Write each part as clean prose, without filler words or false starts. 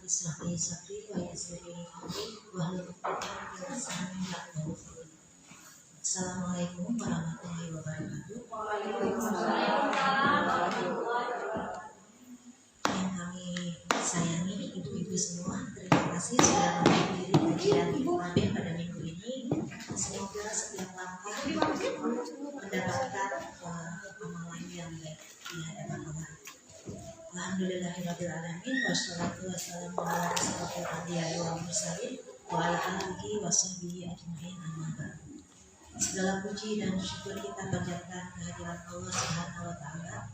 ishrah li sadri wa yassir li amri wahlul 'uqdatam min lisani yafqahu qawli. Assalamualaikum warahmatullahi wabarakatuh. Yang kami sayangi ibu-ibu semua, terima kasih sudah menghadiri kajian Tabligh pada minggu ini. Semoga setiap langkah mendapatkan amalan yang baik di hadapan Allah. Alhamdulillahirabbil alamin wassalatu wassalamu ala asyrofil anbiya'i wal mursalin wa ala alihi washabbihi ajmain amma ba'd. Segala puji dan syukur kita panjatkan kehadirat Allah Subhanahu wa taala.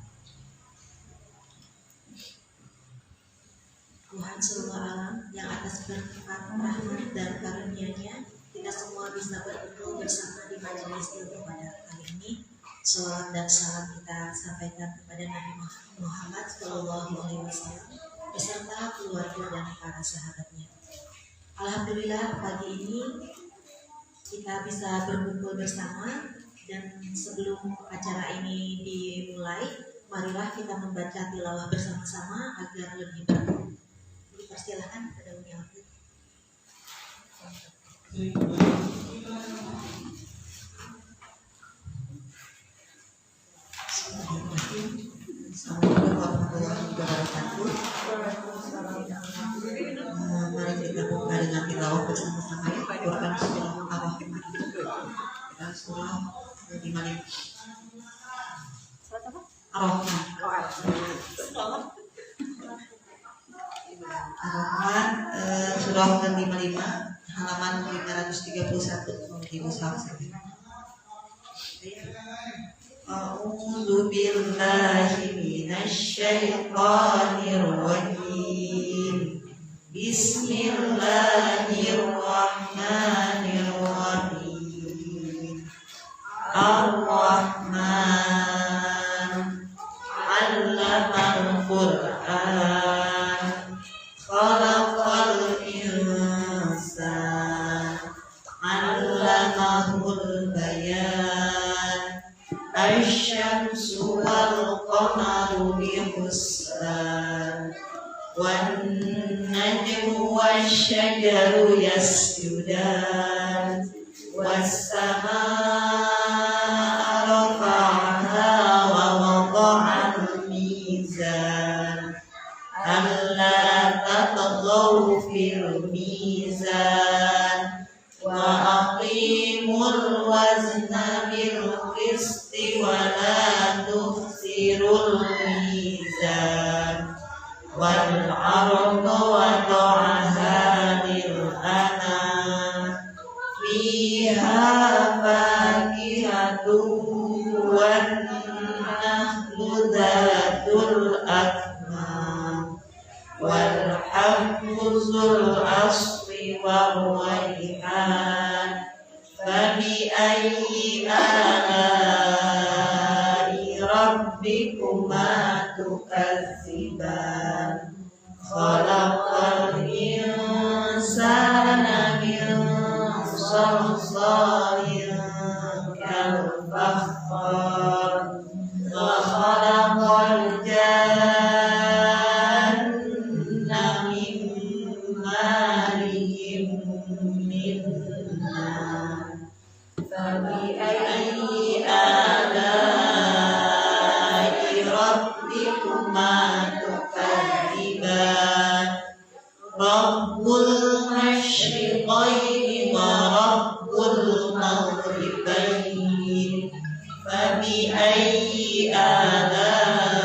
Tuhan seluruh alam yang atas berkat rahmat dan karunia-Nya kita semua bisa berkumpul bersama di majelis ilmu pada kali ini. Salawat dan salam kita sampaikan kepada Nabi Muhammad SAW beserta keluarga dan para sahabatnya. Alhamdulillah pagi ini kita bisa berkumpul bersama, dan sebelum acara ini dimulai, marilah kita membaca tilawah bersama-sama agar lebih berkah. Dipersilakan kepada Umi Afif. Assalamualaikum warahmatullahi wabarakatuh. Mari kita buka dengan tilawah bersama-sama ya. Quran surah Ar-Rahman. Surah 55. Ar-Rahman. Ar-Rahman surah 55 halaman 531 di mushaf saya. A'udzu billahi minasy syaithanir rajim. Bismillahirrahmanirrahim. Ar-Rahman 'allamal Qur'an, khalaqal insan, 'allamahul bayan. Asy-syamsu wal qamaru bihusban, wan najmu wasy-syajaru yasjudan, was-samaa'a rafa'aha wa wada'al mizan, alla tatghaw fil mizan, wa aqimul wazna bil qisti wa la tukhsirul mizan, wal arda wada'aha lil anam, fiha fakihatun wan nakhlu dhatul akmam, wal habbu zul asfi wa rayhan. Fabi ayyi ala'i rabbikuma tukadziban. Khalaqal insana min salsalin kal fakhar, wa khalaqal janna min marijin min nar. Fabi ayyi ala'i rabbikuma tukadziban. Rabbul masyriqaini wa rabbul maghribaini. Fabi ayyi ala'i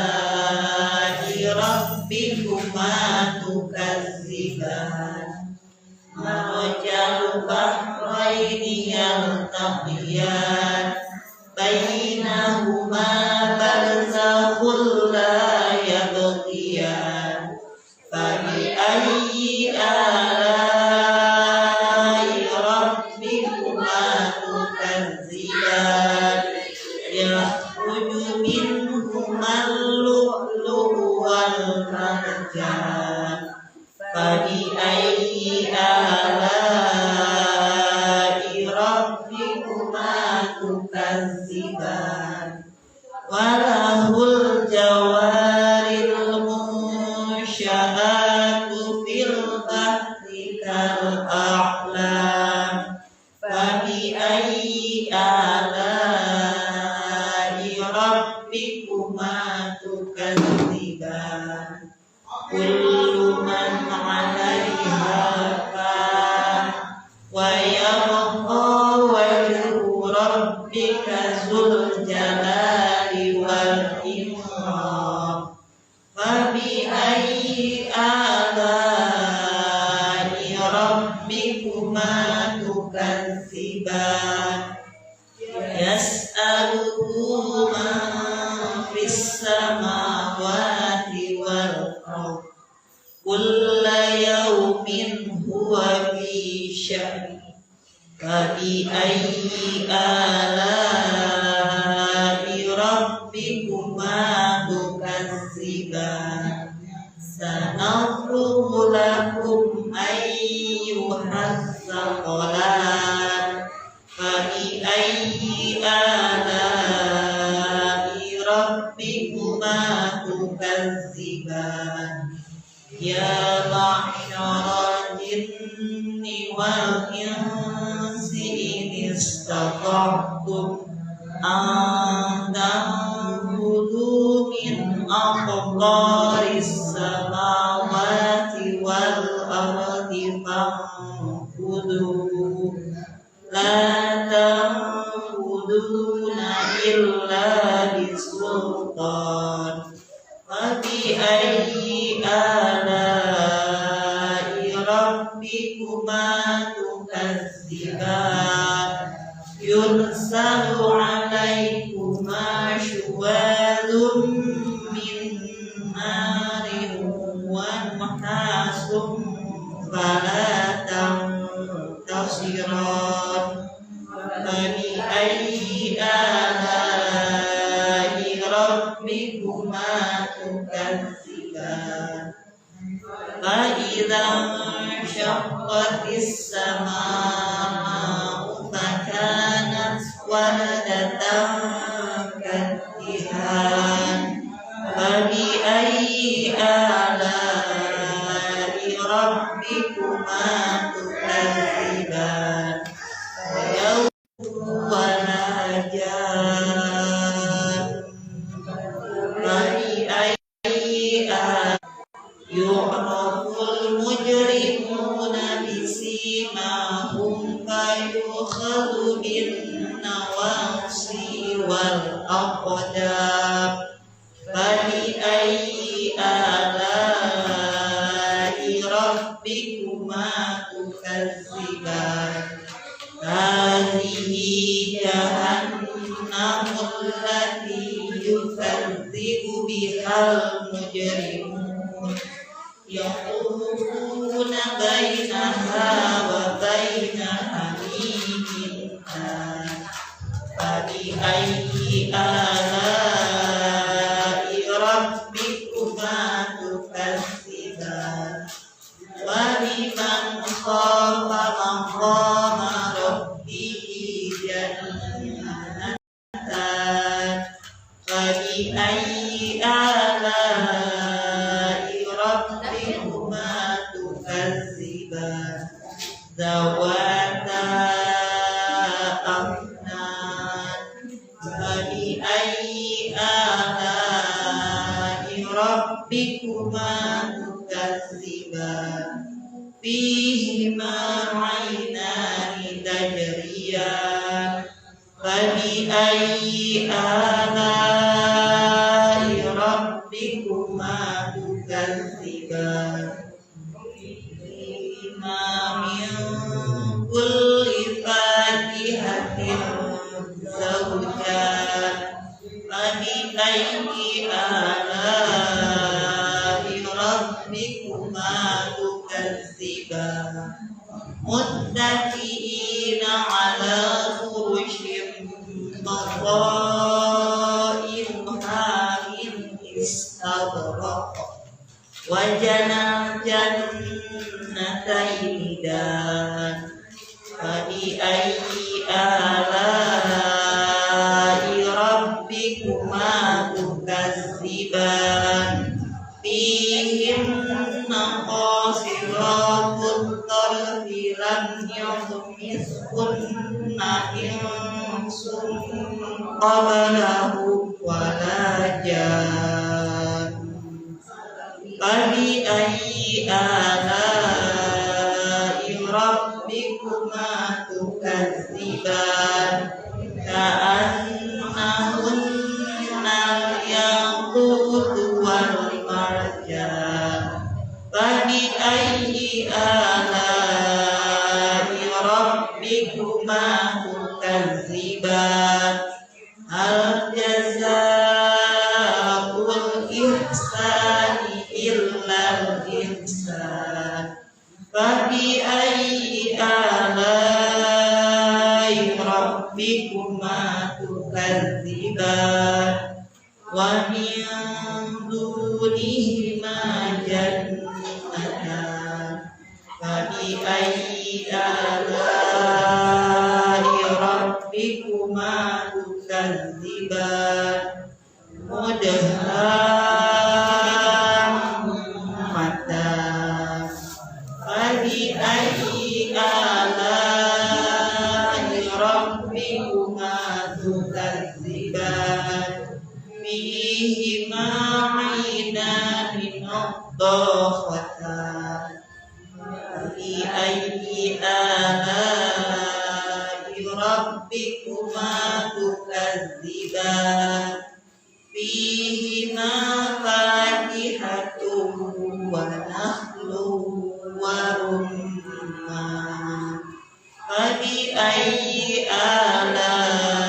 rabbikuma tukadziban. Marajal bahraini yaltaqiyan, bainahuma barzakhun la yabghiyan. Fabi ayyi ala'i rabbikuma tukadziban. Yakhruju minhumal lu'lu'u wal marjan. Fabi ayyi ala'i rabbikuma tukadziban. Walahul jawaril munsya'at والسحابات في البحر كالأعلام فبأي آلاء ربكما تكذبان كل من عليها فان ويبقى وجه ربك ذو الجلال والإكرام فبأي آلاء ربكما تكذبان يسأله من في السماوات والأرض كل يوم هو في شأن فبأي آلاء ربكما تكذبان سنفرغ لكم أيها الثقلان فبأي آلاء ربكما تكذبان يا معشر الجن والإنس إن استطعتم أن تنفذوا من أقطار السماوات والأرض فانفذوا لا تنفذون إلا بسلطان فبأي آلاء ربكما تكذبان يرسل عليكما شواذ من نار ونحاس فلا تنتصران فبأي آلاء ربكما تكذبان فإذا انشقت السماء فكانت وردة كالدهان فبأي آلاء ربكما تكذبان ويوم ولا جان فبأي آلاء يعرف المجرمون بسيماهم فيؤخذ بالنواصي والأقدام فبأي آلاء ربكما تكذبان هذه جهنم التي يكذب بها المجرمون يطوفون بينها وبين حميم آن فبأي آلاء ربكما تكذبان ولمن خاف مقام ربه جنتان فبأي آلاء ربكما تكذبان ذواتا أفنان فبأي آلاء ربكما تكذبان فيهما عينان تجريان فبأي آلاء ربكما تكذبان فيهما من كل فاكهة زوجان فبأي آلاء ربكما تكذبان متكئين على فرش بطائنها من استبرق وجنى الجنتين دان فبأي آلاء ربكما تكذبان فيهن qasiratut tarfi lam yatmiskunna insun qablahum wala jan. Fabi ayyi ala'i rabbikuma tukadziban ka'annahunna al-yaqut wal marjan. Fabi ayyi ala'i rabbikuma tukadziban hal jazaa'ul ihsani illal ihsan. Fabi ayyi ala'i rabbikuma tukadziban wa min dunihima jannatan. Fabi ayyi ala'i rabbikuma tukadziban mudhammatan. Fabi ayyi ala'i rabbikuma tukadziban fihima 'ainani nadhakhatan. Fabi ayyi ala'i rabbikuma tukadziban fihima fakihatun wa nakhlun wa rumman. Fabi ayyi ala'i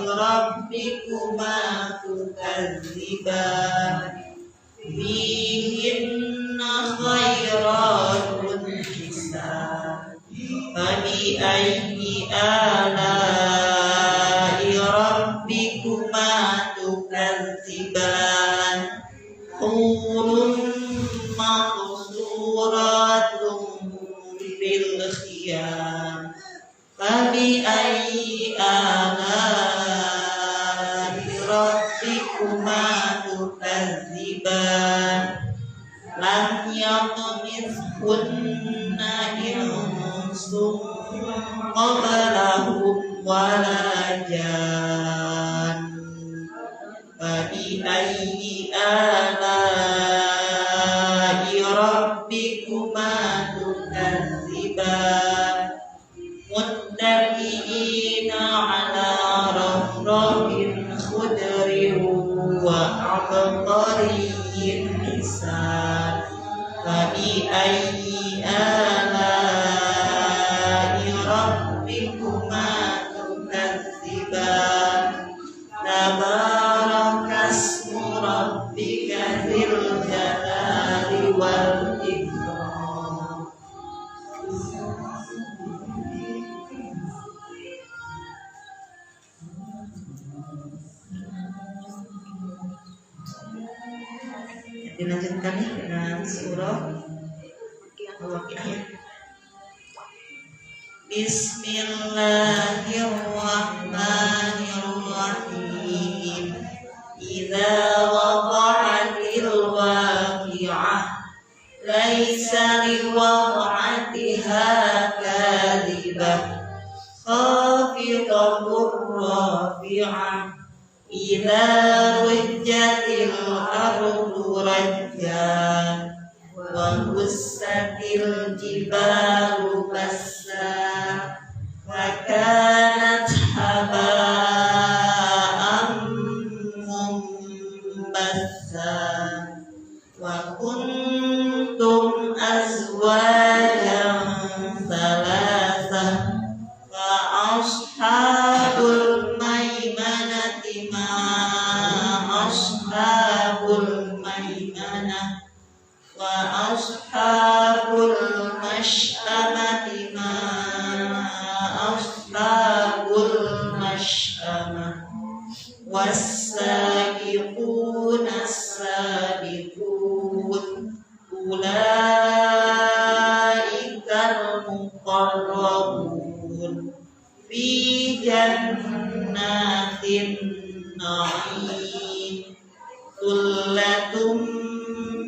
rabbikuma tukadziban fihinna khairatun hisab. Fabi ayyi ala'i rabbikuma tukadziban hurun maqsuratun fil khiyam. Fabi ayyi ala'i rabbikuma tukadziban lam yatmiskunna insun qablahum wala jan. Fabi ayyi ala'i rabbikuma tukadziban muttaqiina 'ala rafrafin khudrin wa 'abqariyyin hisab. Fabi ayyi ala'i rabbikuma tukadziban tabarakasmu rabbika dzil jalali wal ikram. Dilanjutkan ya dengan surah Al-Waqiah. Bismillahirrahmanirrahim. Idza waqa'atil waqi'ah laisa liwaqa'atiha kadhibah khafidatur rafi'ah. Idza rujjatil ardu rajjan wa bussatil jibalu bassa wa kanat haba'an mumbassa wa kuntum azwajan thalatha fa ashabul maimanati ma ashabul maimanah wa ashabul mash'amati ma ashabul mash'amah was-sabiquna as-sabiqun ulaikal muqarrabun fi jannatin na'im. Sullatum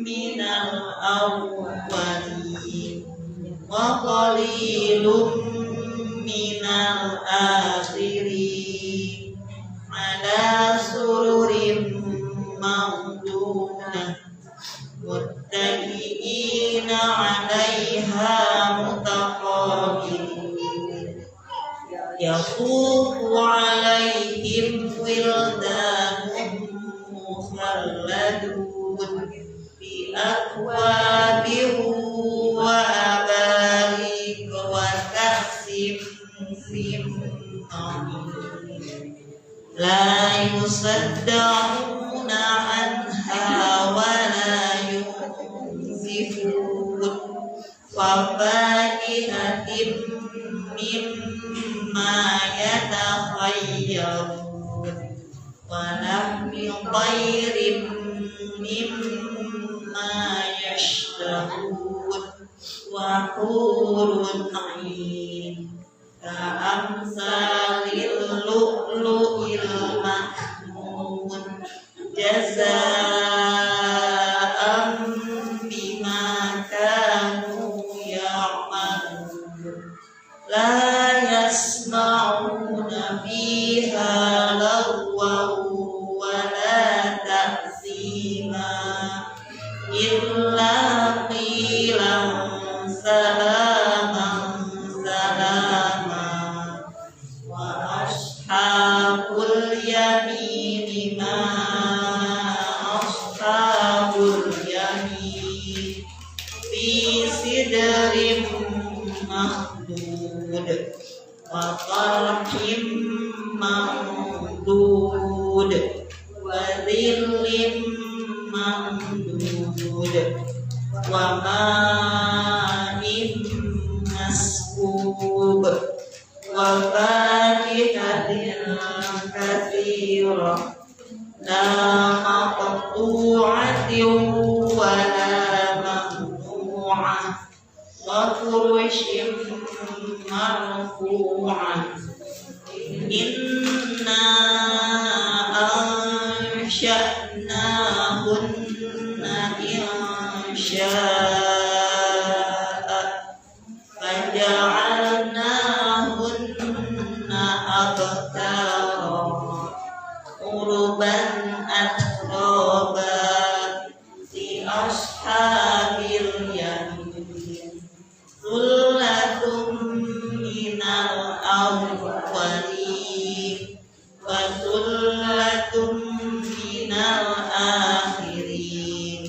minal awwalin wa qalilun minal akhirin ala sururin mawdunah muttaqiina 'alaiha mutaqabilin yaqufu 'alaihim wildanun mukhalladun bi akwabin wa abarik wa ka'sin min ma'in la yusaddauna anha wa la yunzifun wa fakihatin mimma yatakhayyarun wa lahmi tayrin mimma yashtahun wa hurun 'ain ka'amsalil lu'lu'il mahmun jazaa'an bima kanu ya'malun la yasma'una fiha lagwan wa la ta'sima illa qilan salaman salama wa ashabul yamin ma ashabul yamin fi sidrin mahdud wa talhim mamdud wa dhillin mamdud wa ma'in maskub wa fakihatin katsirah la maqtu'atin wa la mamnu'ah wa furushin marfu'ah inna ansha'nahunna insha'a faja'alnahunna abkara urban atraba li ashabil yamin sullatun minal awwalin wa sullatun minal akhirin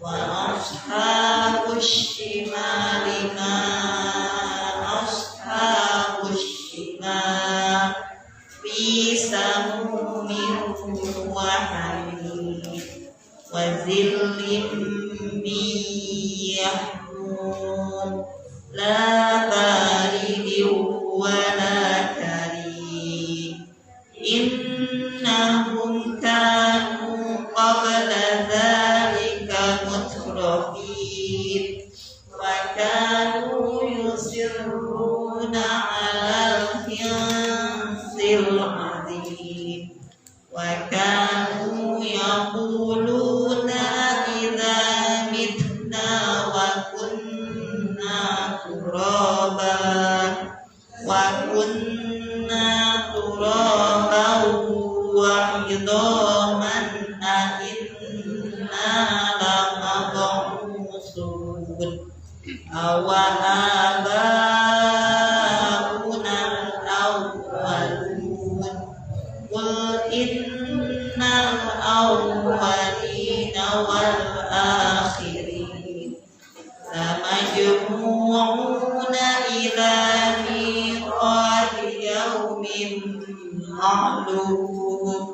wa ashabus shimali ma ashabus shimal fi samumin wa hamim wa zillin min yahmum la baridin wa la karim innahum kanu qabla dhalika mutrafin wa kanu yusirruna 'alal hinsil 'azim wa kanu yaquluna idza mitna wa kunna turaba wa kunna turaban wa idhaman a inna lamab'usun awa abauna al-awwalun qul innal awwalina wal akhirin samajmu'una ila miqati yawmin ma'lum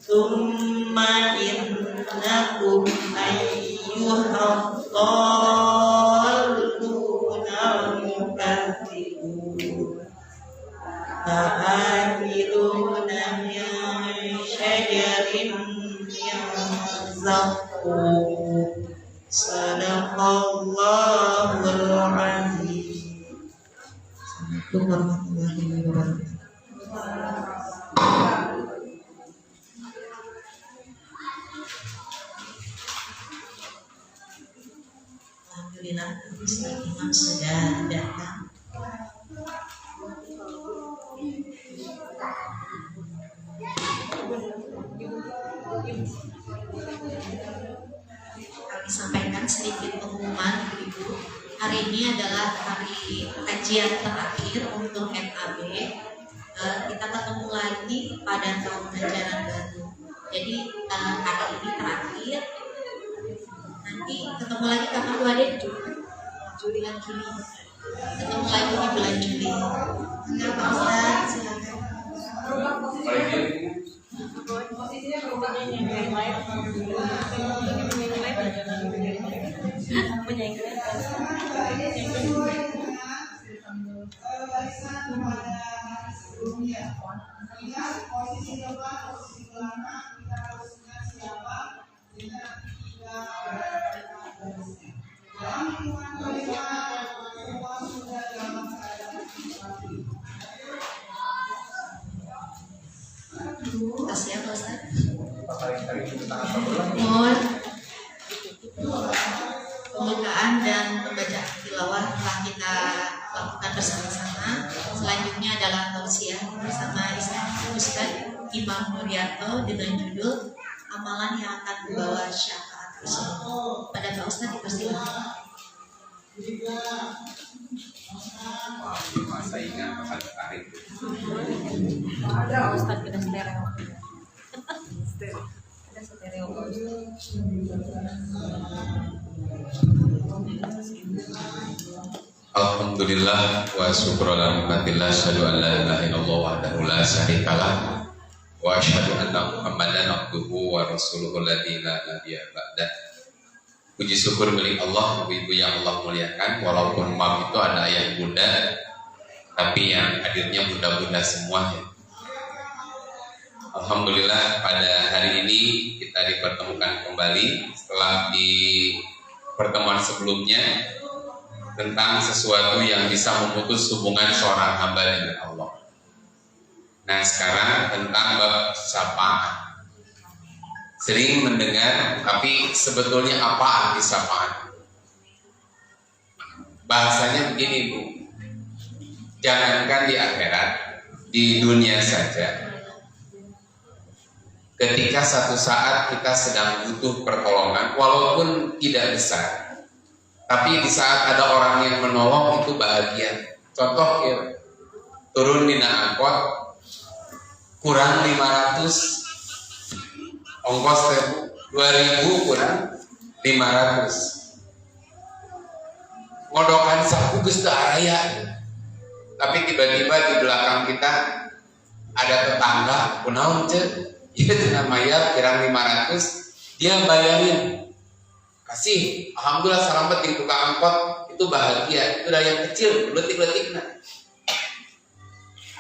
thumma innakum ayyuhad dalluna mukaththibun fa'akiluna min syajarin min zaqqum sadaqallahul azim. Assalamualaikum warahmatullahi wabarakatuh. Alhamdulillah Ustaz Imam sudah datang. Kami sampaikan sedikit pengumuman Ibu. Hari ini adalah hari kajian terakhir untuk MAB. Kita ketemu lagi pada tahun ajaran baru. Jadi hari ini terakhir. Nanti ketemu lagi kapan Bu Ade? Juli. Ketemu lagi di bulan Juli. Enggak Pak Ustaz, silakan. Kasih ya Pak Ustaz. Mohon pembukaan dan pembacaan tilawah telah kita lakukan bersama-sama. Selanjutnya adalah tausiah bersama Ustaz Imam Nuryanto dengan judul amalan yang akan membawa syafaat Rasul. Pada Pak Ustaz dipersilakan. Masa ingat akan tarik. Ada Ustaz kita stereo. Ada stereo. Alhamdulillah wa syukurillah asyhadu an la ilaha illallah wahdahu la syarikalah wa asyhadu anna Muhammadan abduhu wa rasuluhu alladzi la nabiyya ba'dah. Puji syukur milik Allah, ibu-ibu yang Allah muliakan. Walaupun maaf itu ada ayah bunda, tapi yang hadirnya bunda-bunda semua ya. Alhamdulillah pada hari ini kita dipertemukan kembali setelah di pertemuan sebelumnya tentang sesuatu yang bisa memutus hubungan seorang hamba dengan Allah. Nah sekarang tentang bab syafaat. Sering mendengar, tapi sebetulnya apa arti syafaat? Bahasanya begini Bu, jangankan di akhirat, di dunia saja. Ketika satu saat kita sedang butuh pertolongan, walaupun tidak besar, tapi di saat ada orang yang menolong itu bahagia. Contoh ya, turun di angkot, kurang 500, ongkos 2.000 kurang 500. Ngodokan saku geus teu aya. Tapi tiba-tiba di belakang kita ada tetangga, kunaon teh? Ieu cenah mayar kirang 500, dia bayarin. Kasih, alhamdulillah selamat di tukang angkot, itu bahagia. Itu udah yang kecil, letik-letikna.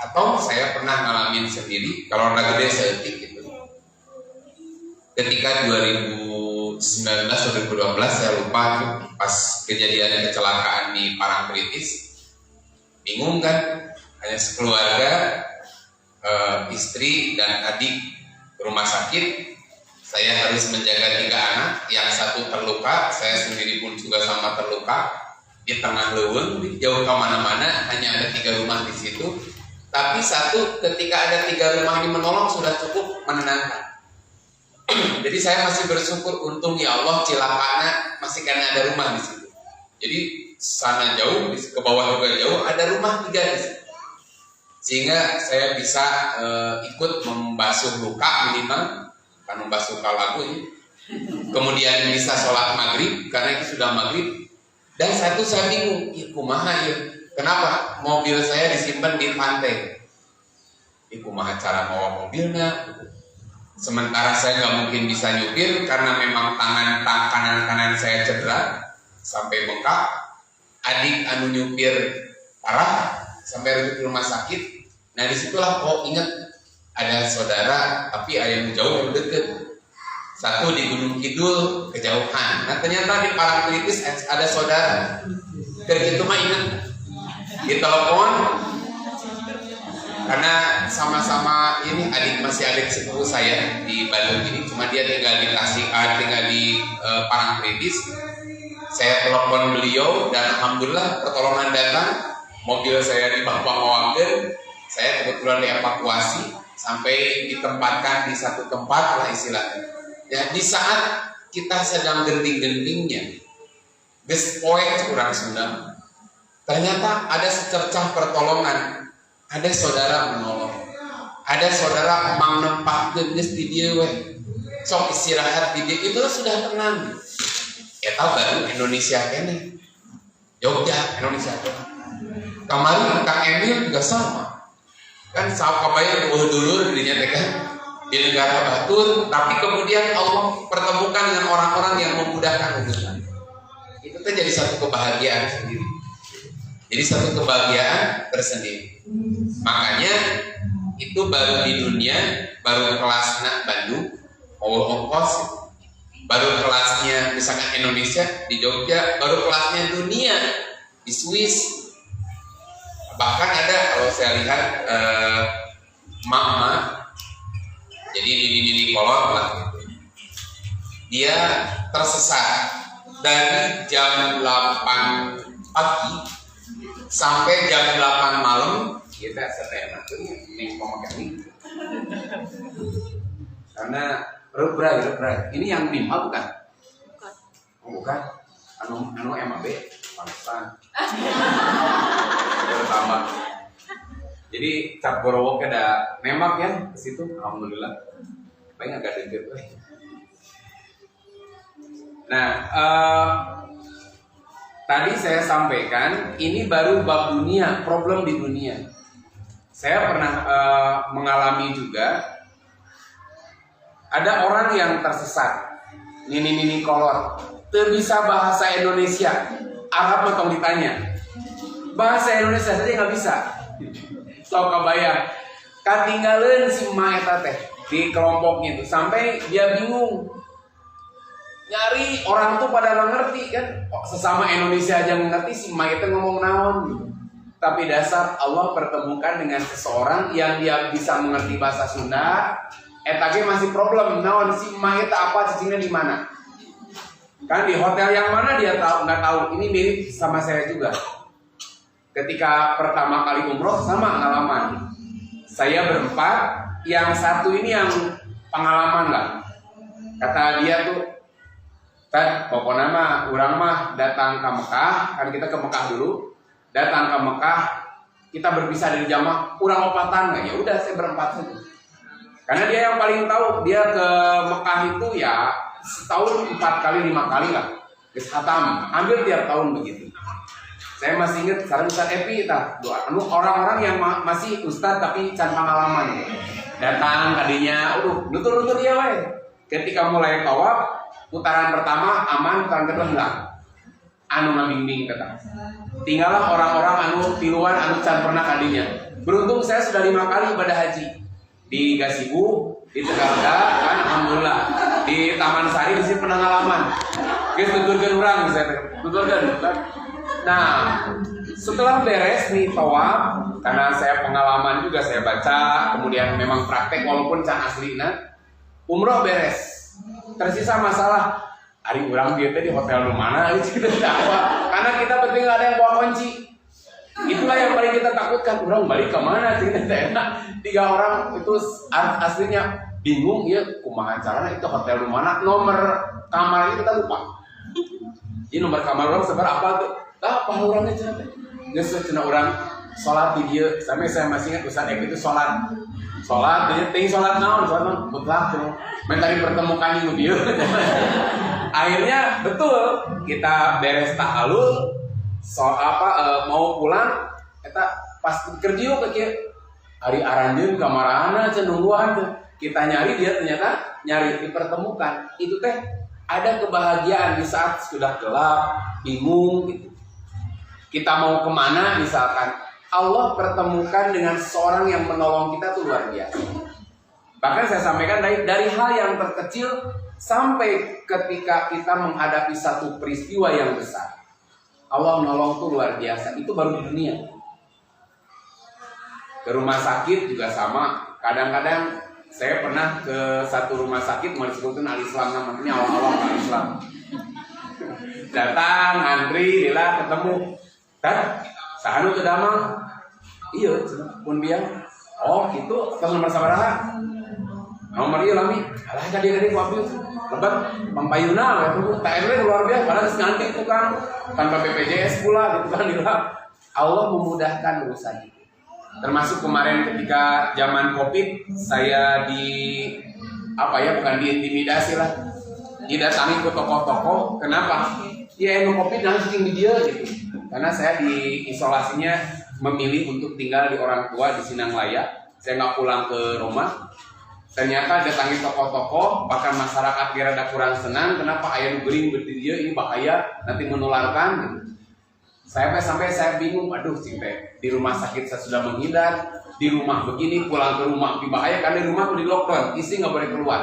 Atau saya pernah ngalamin sendiri, kalau udah gede saya letik gitu. Ketika 2019-2012 saya lupa pas kejadian kecelakaan di Parangtritis, bingung kan, hanya sekeluarga, istri dan adik ke rumah sakit. Saya harus menjaga 3 anak, yang satu terluka, saya sendiri pun juga sama terluka di tengah leuweung, jauh kemana-mana, hanya ada 3 rumah di situ. Tapi satu, ketika ada 3 rumah ini menolong sudah cukup menenangkan. Jadi saya masih bersyukur, untung ya Allah cilakana masih karena ada rumah di situ. Jadi sana jauh, ke bawah juga jauh, ada rumah 3 di situ. Sehingga saya bisa ikut membasuh luka minimal, kan membasuh luka lagu ini. Kemudian bisa sholat maghrib karena itu sudah maghrib. Dan satu saya bingung, kumaha ya? Kenapa mobil saya disimpan di pantai? Kumaha cara bawa mobilnya? Sementara saya nggak mungkin bisa nyupir karena memang tangan kanan saya cedera sampai bengkak. Adik anu nyupir parah sampai rujuk ke rumah sakit. Nah disitulah ingat ada saudara tapi ayam jauh yang deket. Satu di Gunung Kidul kejauhan. Nah ternyata di Parangtritis ada saudara. Dari itu mah ingat ditelepon. Karena sama-sama ini masih adik sepupu saya di Bandung ini, cuma dia tinggal di Parangtritis. Saya telepon beliau dan alhamdulillah pertolongan datang. Mobil saya dibawa-bawakan. Saya kebetulan dievakuasi sampai ditempatkan di satu tempat lah istilahnya. Ya, di saat kita sedang genting-gentingnya, gespoek kurang Sunda. Ternyata ada secercah pertolongan. Ada saudara menolong. Ada saudara emang nempatkeun geus di dieu we. Sok istirahat di dieu itu sudah tenang. Eta baru Indonesia kene. Jogja Indonesia kene. Kemarin Kang Emil juga sama. Kan sakabaya dulur dirinya teh kan di negara batur, tapi kemudian Allah pertemukan dengan orang-orang yang memudahkan urusan. Itu tuh jadi satu kebahagiaan sendiri. Jadi satu kebahagiaan tersendiri. Makanya itu baru di dunia, baru kelasnya Bandung, mau ongkos, baru kelasnya misalkan Indonesia di Jogja, baru kelasnya dunia di Swiss. Bahkan ada kalau saya lihat mama, jadi nini kolot lah gitu. Dia tersesat dari jam 8 pagi sampai jam 8 malam kita setelah ini ngomong ini karena rubra ini yang bima bukan? Bukan. Anu MAB pantesan. Pertama. Jadi cap gorowok ada nemak ya ke situ, alhamdulillah. Paling agak deket. Nah, tadi saya sampaikan ini baru bab dunia, problem di dunia. Saya pernah mengalami juga ada orang yang tersesat, nini kolot, bisa bahasa Indonesia, Arab mentong ditanya, bahasa Indonesia saja nggak bisa. So kabayang, katinggalan si ma eta teh di kelompoknya itu sampai dia bingung. Nyari orang tuh pada nggak ngerti kan, sesama Indonesia aja ngerti si ma itu ngomong naon gitu. Tapi dasar Allah pertemukan dengan seseorang yang dia bisa mengerti bahasa Sunda. Etake masih problem, naon si ma itu apa cacingnya di mana? Kan di hotel yang mana dia tahu nggak tahu. Ini mirip sama saya juga. Ketika pertama kali umroh sama pengalaman. Saya berempat, yang satu ini yang pengalaman lah. Kata dia tuh, Tad, pokoknya mah, orang mah datang ke Mekah, kan kita ke Mekah dulu. Datang ke Mekah, kita berpisah dari jamaah, kurang opatan nggak? Ya udah, saya berempat saja. Karena dia yang paling tahu, dia ke Mekah itu ya setahun 4 kali 5 kali lah. Hatam, hampir tiap tahun begitu. Saya masih ingat sekarang Ustaz Epi orang-orang yang masih Ustaz tapi can pengalaman gitu. Datang tadinya, nutur dia wae. Ketika mulai tawaf, putaran pertama aman, putaran kedua enggak. Anu ngabimbing kata. Tinggallah orang-orang anu tiluan anu can pernah kadinya. Beruntung saya sudah 5 kali ibadah haji di Gasibu, di Tegalga, kan alhamdulillah. Di Taman Sari di sini pengalaman. Geus tuturkeun urang saya tuturkeun. Nah, setelah beres nih tawaf, karena saya pengalaman juga saya baca, kemudian memang praktek walaupun can aslina, umroh beres. Tersisa masalah, hari urang dia di hotel di mana gitu apa? Karena kita penting nggak ada yang bawa kunci. Itulah yang paling kita takutkan, urang balik ke mana? Enak. 3 orang itu aslinya bingung ya, kumaha caranya itu hotel di mana? Nomor kamarnya kita lupa. Ini nomor kamar orang seberapa tuh? Apa orangnya cerita? Nggak cina orang sholat di dia. Sampai saya masih ingat Ustaz Eko itu sholat, dia tinggi sholat naon, mutlak tuh. Mentari pertemukan itu dia. Akhirnya betul kita beres ta'alul, mau pulang, kita pas kerja ke hari aranjeun kamarana cenungguan tuh. Kita nyari dia ternyata nyari dipertemukan. Itu teh ada kebahagiaan di saat sudah gelap, bingung gitu. Kita mau kemana misalkan, Allah pertemukan dengan seorang yang menolong kita tuh luar biasa. Bahkan saya sampaikan dari hal yang terkecil sampai ketika kita menghadapi satu peristiwa yang besar. Allah menolong tuh luar biasa, itu baru di dunia. Ke rumah sakit juga sama. Kadang-kadang saya pernah ke satu rumah sakit, mau disebutkan al-Islam namanya, awal-awal al-Islam. Datang antri lila ketemu. Dan sahanu teu damang. Iya, pun biang. Oh, gitu. Terus nomor sabaraha? Nomor ieu lami. Alah jadi ku abdi. Lebat pampayuna gitu. Tak RW luar biasa padahal geus nganti itu kan. Tanpa BPJS pula gitu kan lila. Allah memudahkan urusan itu. Termasuk kemarin ketika zaman Covid saya bukan diintimidasi lah. Didatangi ke toko-toko. Kenapa? Ya yang Covid langsung di dia gitu. Karena saya di isolasinya memilih untuk tinggal di orang tua di Sinanglaya. Saya nggak pulang ke rumah. Ternyata datangi toko-toko, bahkan masyarakat kira ada kurang senang. Kenapa ayam gering berdiri dia ini bahaya, nanti menularkan. Gitu. Sampai saya bingung, aduh cinta di rumah sakit saya sudah menghindar, di rumah begini pulang ke rumah lebih bahaya karena di rumah di lockdown, istri nggak boleh keluar.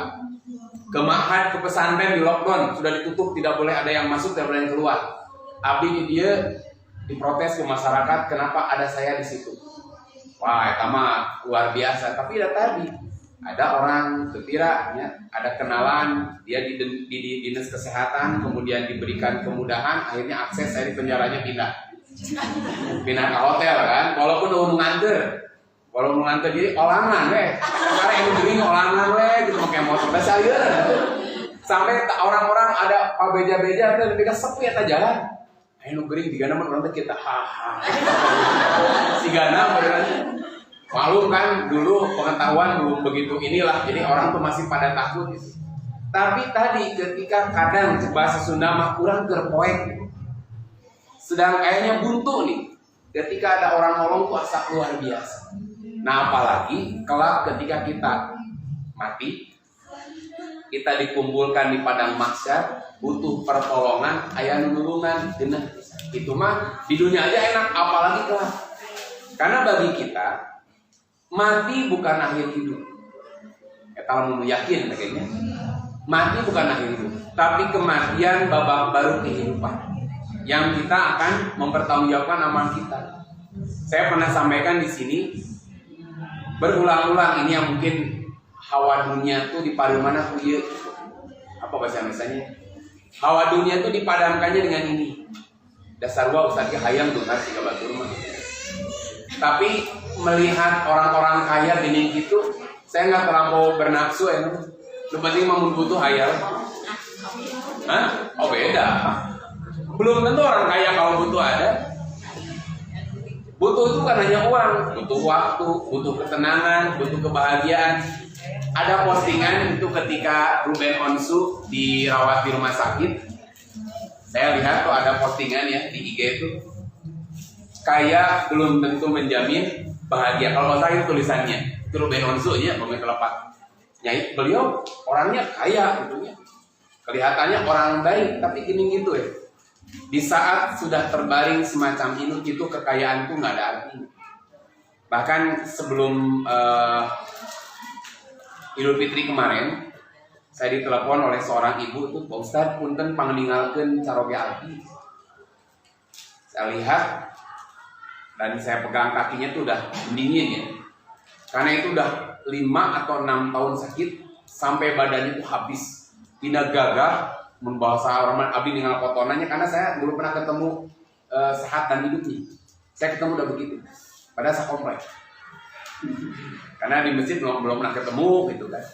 Ke ma'had, ke pesantren di lockdown, sudah ditutup, tidak boleh ada yang masuk, tidak boleh yang keluar. Abdi dia diprotes ke masyarakat, kenapa ada saya di situ? Wah, itu mah luar biasa. Tapi ya tadi ada orang kepira, ya, ada kenalan, dia di dinas kesehatan, kemudian diberikan kemudahan, akhirnya akses saya di penjaranya pindah ke hotel kan, walaupun mau nganter, jadi olangan karena yang beli olangan gitu pakai motor dasar ya. Sampai orang-orang ada beja-beja tuh mereka sepi eta jalan. Ayo gering digana mah nanti kita si gana beneran. Malu kan dulu pengetahuan belum begitu inilah, jadi orang tuh masih pada takut. Tapi tadi ketika kadang bahasa Sunda mah kurang terpoek, sedang kayaknya buntu nih. Ketika ada orang nolong tuh asa luar biasa. Nah apalagi kelak ketika kita mati, kita dikumpulkan di padang mahsyar, butuh pertolongan, aya nulungan, genah. Itu mah di dunia aja enak, apalagi kelak. Karena bagi kita mati bukan akhir hidup. Kalau mau yakin kayaknya. Mati bukan akhir hidup, tapi kematian babak baru kehidupan yang kita akan mempertanggungjawabkan amal kita. Saya pernah sampaikan di sini berulang-ulang, ini yang mungkin hawa dunia tuh di mana kuye. Apa bahasa Indonesianya? Hawa dunia tuh dipadamkannya dengan ini. Dasar gua ustaz hayang dengar sih batur mah. Tapi melihat orang-orang kaya gini gitu, saya nggak terlampau bernafsu ya. Lu penting mau butuh hayal. Hah? Oh beda. Belum tentu orang kaya kalau butuh ada. Butuh itu bukan hanya uang, butuh waktu, butuh ketenangan, butuh kebahagiaan. Ada postingan itu ketika Ruben Onsu dirawat di rumah sakit. Saya lihat tuh ada postingan ya di IG itu. Kaya belum tentu menjamin bahagia. Kalau saya tulisannya itu Ruben Onsu ya, Bang Telepat. Nyai beliau orangnya kaya gitu ya. Kelihatannya orang baik, tapi gini gitu ya. Di saat sudah terbaring semacam ini, itu kekayaan itu nggak ada artinya. Bahkan sebelum Idul Fitri kemarin, saya ditelepon oleh seorang ibu tuh, Pak Ustadz, punten pangninggalkeun caroge alki. Saya lihat dan saya pegang kakinya tuh udah dingin ya. Karena itu udah 5 atau 6 tahun sakit sampai badannya tuh habis. Tidak gagah membawa orang abdi dengan potonannya karena saya belum pernah ketemu sehat dan hidupnya. Saya ketemu udah begitu. Padahal saya kompleks. Karena di masjid belum pernah ketemu gitu kan.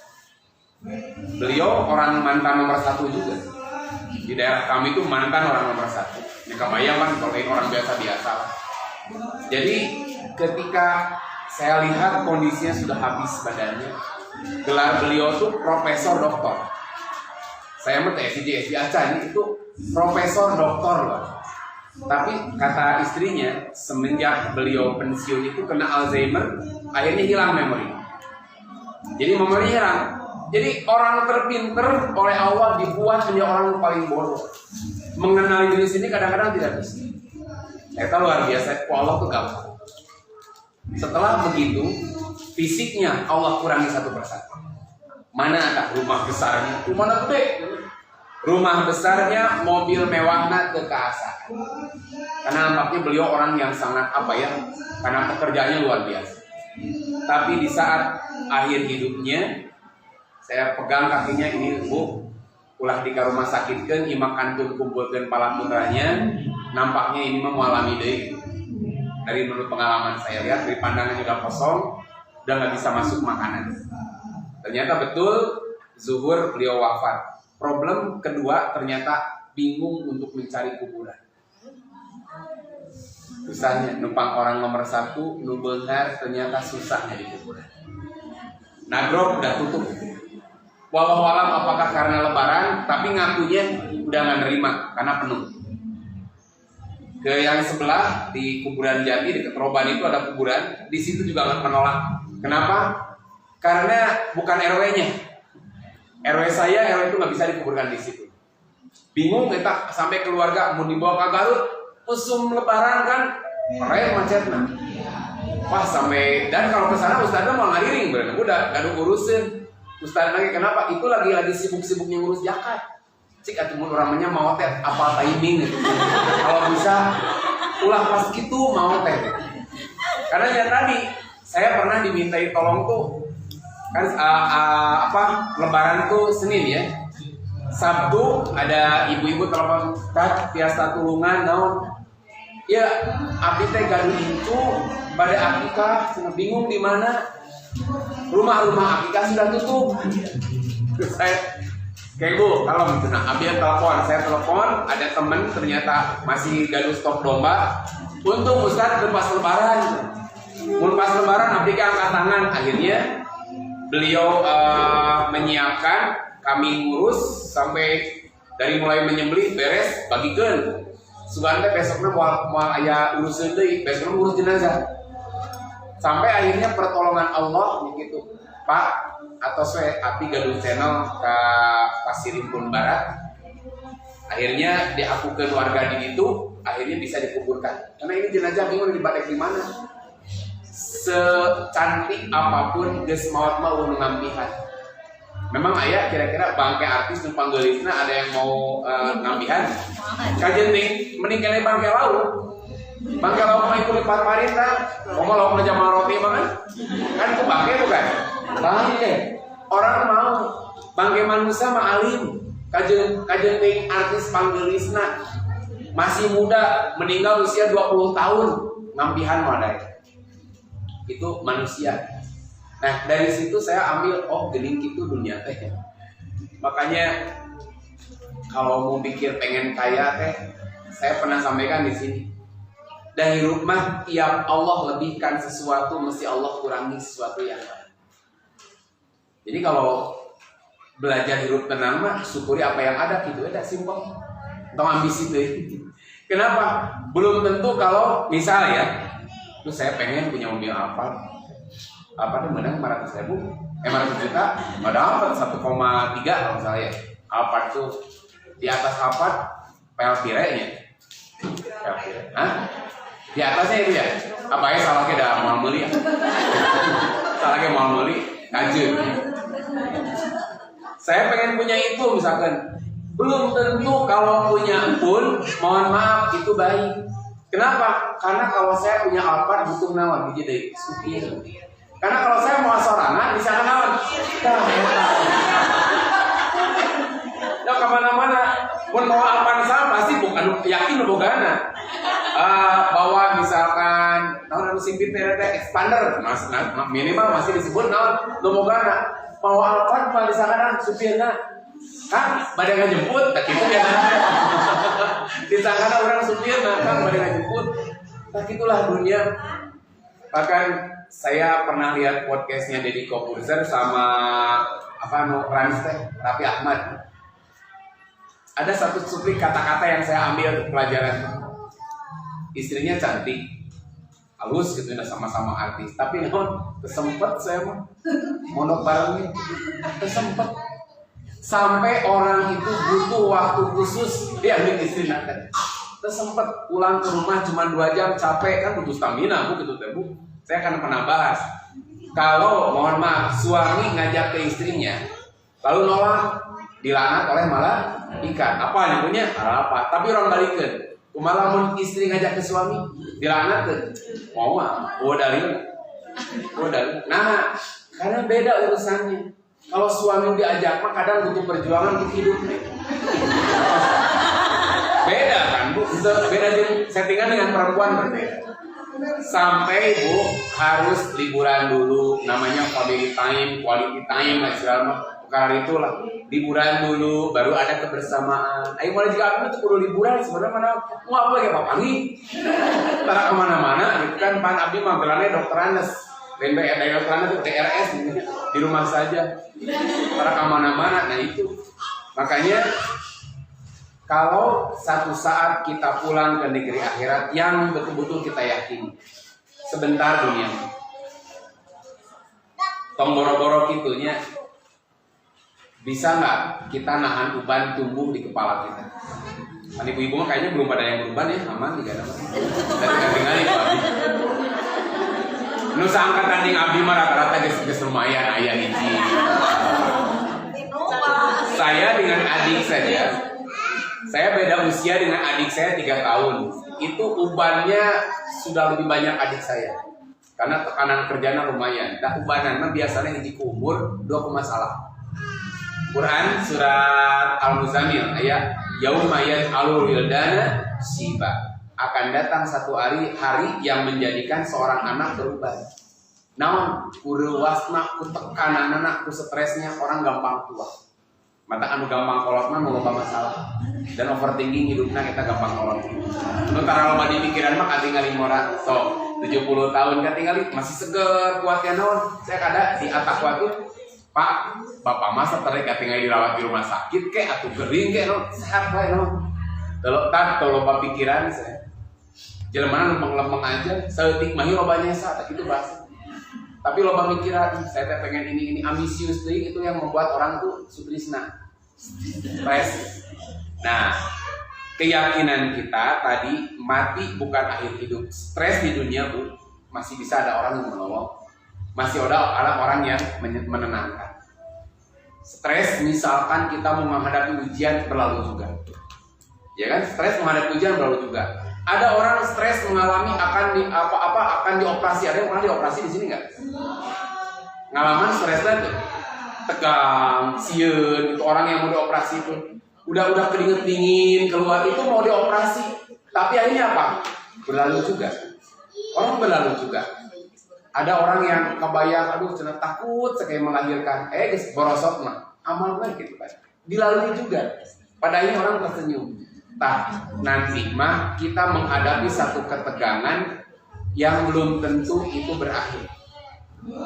Beliau orang mantan nomor 1 juga. Di daerah kami itu mantan orang nomor 1. Ini kebayang kan kalau orang biasa-biasa lah. Jadi ketika saya lihat kondisinya sudah habis badannya, gelar beliau tuh profesor doktor. Saya mah SJ aja itu profesor doktor loh. Tapi kata istrinya semenjak beliau pensiun itu kena Alzheimer, akhirnya hilang memori. Jadi memori hilang. Jadi orang terpinter oleh Allah dibuat menjadi orang yang paling bodoh. Mengenali diri sini kadang-kadang tidak bisa. Itu luar biasa. Allah tuh gampang. Setelah begitu, fisiknya Allah kurangi 1%. Mana ada rumah besarnya? Rumah gede. Rumah besarnya, mobil mewahnya kekasaan. Karena nampaknya beliau orang yang sangat karena pekerjaannya luar biasa. Tapi di saat akhir hidupnya, saya pegang kakinya ini, Bu, ulah di rumah sakitkeun imakantun kumpulkeun pala putranya, nampaknya ini mah mualami deui. Dari menurut pengalaman saya lihat, dari pandangan juga kosong, udah nggak bisa masuk makanan. Ternyata betul zuhur beliau wafat. Problem kedua ternyata bingung untuk mencari kuburan. Susahnya numpang orang nomor 1, nu beunghar ternyata susahnya di kuburan. Nagrog udah tutup. Walau alam apakah karena lebaran, tapi ngakunya udah nggak nerima karena penuh. Ke yang sebelah di kuburan Jati dekat Roban itu ada kuburan, di situ juga nggak menolak. Kenapa? Karena bukan RW-nya. RW saya, RW itu nggak bisa dikuburkan di situ. Bingung kita sampai keluarga mau dibawa ke Garut, usum lebaran kan, raya macetnya. Wah sampai dan kalau ke sana Ustadznya mau ngadiring bener, udah gak ada urusin. Ustadz lagi kenapa? Itu lagi sibuk-sibuknya ngurus zakat. Cik atuh orangnya mau teh apa timing gitu. Kalau bisa ulah pas gitu mau teh. Karena ya tadi saya pernah dimintai tolong tuh kan lebaran tuh Senin ya. Sabtu ada ibu-ibu telepon tak biasa tulungan naon. Ya abdi teh gaduh itu pada akikah bingung di mana. Rumah-rumah akikah sudah tutup. Saya kayak Bu, kalau gitu, nah Abi saya telepon, ada temen ternyata masih gaduh stok domba. Untung Ustadz pas lebaran, pas lebaran Abi angkat tangan. Akhirnya beliau menyiapkan, kami ngurus sampai dari mulai menyembelih beres, bagikan. Sugante besoknya mau ayah urusin deh, besoknya ngurus jenazah. Sampai akhirnya pertolongan Allah gitu, Pak. Atau saya api gaduh channel ke Pasirimpun Barat, akhirnya diakukan warga di itu, akhirnya bisa dikuburkan. Karena ini jenazah bingung dibalik di mana. Secantik apapun geus maot mau ngambihan. Memang ayah kira-kira bangke artis nu panggeulisna ada yang mau ngambihan. Kajen nih meninggalnya bangke lauk. Bangke lauk mah itu lipat parita. Ngomong lauk jamal roti mah kan itu bangke bukan? Bangke. Orang mau bangke manusia mah alim. Kajen ning artis panggeulisna masih muda, meninggal usia 20 tahun, ngambihan modal. Itu manusia. Nah, dari situ saya ambil gening gitu dunia teh. Makanya kalau mau pikir pengen kaya teh, saya pernah sampaikan di sini. Dari rumah tiap Allah lebihkan sesuatu, mesti Allah kurangi sesuatu yang lain. Jadi kalau belajar hidup tenang mah syukuri apa yang ada gitu aja, simpel. Atau ambisi deh. Kenapa? Belum tentu kalau misal ya, tuh saya pengen punya mobil apa tuh menang 500.000, 500 juta, nggak dapat 1,3 kalau saya. Apa tuh di atas apa? Pelpire-nya. Hah? Di atasnya itu ya? Apa ya salahnya dah mau beli ya? Salahnya mau beli, lanjut. Saya pengen punya itu misalkan. Belum tentu kalau punya pun, mohon maaf itu baik. Kenapa? Karena kalau saya punya Alphard butuh nawan jadi supir. Karena kalau saya mau sorangan bisa nawan. Ya kemana-mana. Pun mau Alphard sama pasti bukan yakin bogana. Bahwa misalkan naon anu simpit teh expander minimal masih disebut naon bogana. Mau Alphard mah disangana supirna. Kang, pada ngajemput, tak gitu biasa. Disangka orang supir, Kang, pada ngajemput. Tak itulah dunia. Bahkan saya pernah lihat podcastnya Deddy Corbuzier sama Rans Raffi Ahmad. Ada satu suplik kata-kata yang saya ambil pelajaran. Istrinya cantik, halus gitu, sama-sama artis. Tapi kesempet saya mah mondok barengnya, kesempet. Sampai orang itu butuh waktu khusus dia ambil istri nanti. Terus sempat pulang ke rumah cuma 2 jam, capek kan butuh stamina Bu gitu Bu. Saya akan pernah bahas. Kalau mohon maaf suami ngajak ke istrinya lalu nolak, dilaknat oleh malah ikan. Apa yang punya? Apa? Tapi orang balikin. Malah mun istri ngajak ke suami dilaknat tuh. Mau mah, dalil. Nah, karena beda urusannya. Kalau suami diajak mah kadang butuh perjuangan untuk hidup. Beda kan Bu, beda settingan dengan perempuan berbeda. Sampai Bu harus liburan dulu, namanya family time, quality time lah segala perkara itulah. Liburan dulu, baru ada kebersamaan. Ayo mulai juga aku tuh kudu liburan sebenarnya mana mau apa ya Pak Pangi? Tara kemana-mana, gitu kan Pan Abdi manggelannya dokter Anes, BNBR dokter Anes itu DRS di rumah saja. Tara kemana-mana, nah itu makanya. Kalau satu saat kita pulang ke negeri akhirat yang betul-betul kita yakini, sebentar dunia, tong boro-boro gitunya, bisa nggak kita nahan uban tumbuh di kepala kita? Kan ibu-ibu mah kayaknya belum pada yang beruban ya, aman juga ada. Dari tinggal ibu Abdi. Nusa angkatan ding Abdi mah rata-rata geus lumayan aya hiji. Saya dengan adik saja. Saya beda usia dengan adik saya 3 tahun. Itu ubannya sudah lebih banyak adik saya. Karena tekanan kerjanya lumayan. Dan ubanannya biasanya hiji umur 2 masalah. Quran surat Al-Muzammil ayat yauma yaj'alul wildana shiba. Akan datang satu hari yang menjadikan seorang anak berubah. Naon urewasna ku tekanan anak ku stresnya orang gampang tua. Mata anu gampang kolot mah loba masalah dan overthinking hidupnya kita gampang kolot. Nu tara loba di pikiran mah katingali mora sok 70 tahun katingali masih seger kuat ya naon. Saya kada di atak waktu Pak bapak masa tadi katingali dirawat di rumah sakit ke atuh gering ke naon sehat bae naon. Teu loba pikiran saya. Jelema lempeng-lempeng aja saeutik mah loba nyesa tak kitu bahasa. Tapi loba mikiran, saya pengen ini ambisius itu yang membuat orang tuh sutrisna, stres. Nah, keyakinan kita tadi mati bukan akhir hidup. Stres di dunia Bu, masih bisa ada orang yang menolong, masih ada orang yang menenangkan. Stres misalkan kita mau menghadapi ujian berlalu juga, ya kan? Stres menghadapi ujian berlalu juga. Ada orang stres mengalami akan dioperasi. Ada yang pernah dioperasi di sini nggak? Ngalaman stresnya tuh tegang, sieun, itu orang yang mau dioperasi itu udah keringet dingin keluar itu mau dioperasi, tapi akhirnya apa? Berlalu juga. Orang berlalu juga. Ada orang yang kebayang, aduh cenah takut sekali melahirkan, guys borosok mah amal baik gitu kan. Dilalui juga. Pada akhirnya orang tersenyum. Nanti mah kita menghadapi satu ketegangan yang belum tentu itu berakhir.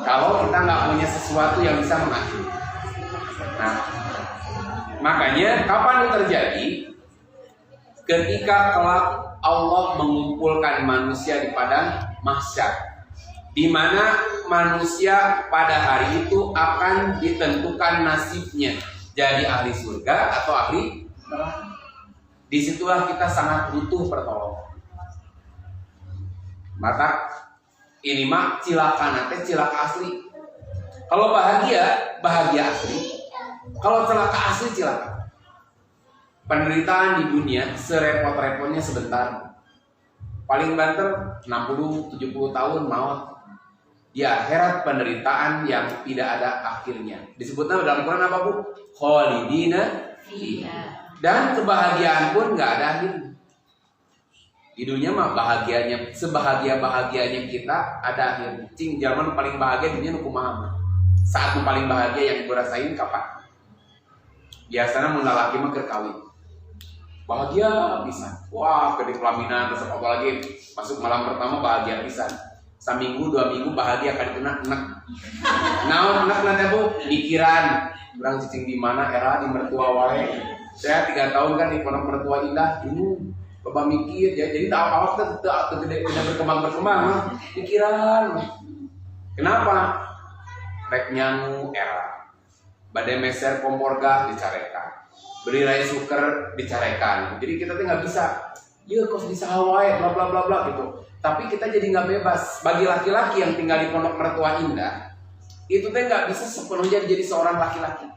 Kalau kita nggak punya sesuatu yang bisa mengakhiri. Nah, makanya kapan itu terjadi? Ketika kelak Allah mengumpulkan manusia di padang mahsyar, di mana manusia pada hari itu akan ditentukan nasibnya, jadi ahli surga atau ahli neraka. Disitulah kita sangat butuh pertolongan. Maka ini mah cilaka nanti cilaka asli. Kalau bahagia asli. Kalau celaka asli cilaka. Penderitaan di dunia serepot-repotnya sebentar. Paling banter 60-70 tahun maut. Di akhirat penderitaan yang tidak ada akhirnya. Disebutnya dalam Quran apa Bu? Khalidina fiha. Dan kebahagiaan pun nggak ada akhirnya. Di dunia mah bahagianya, sebahagia-bahagianya kita ada akhirnya. Cing, zaman paling bahagia di dunia kumaha. Saat paling bahagia yang gue rasain kapan? Biasanya mun lalaki mah keur kawin. Bahagia pisan. Wah, ke pelaminan terus apalagi masuk malam pertama bahagia pisan. Saminggu 2 minggu bahagia kali enak. Naon enak nanti Bu? Mikiran. Urang cicing di mana era di mertua wae. Saya 3 tahun kan di pondok mertua indah dulu coba mikir ya, jadi awal tidak berkembang pikiran. Kenapa? Rek nyangu era badai meser kompor gas dicarekan, beri rice cooker dicarekan. Jadi kita tuh nggak bisa ya kos bisa Hawaii bla bla bla bla gitu. Tapi kita jadi nggak bebas. Bagi laki-laki yang tinggal di pondok mertua indah itu tuh nggak bisa sepenuhnya jadi seorang laki-laki.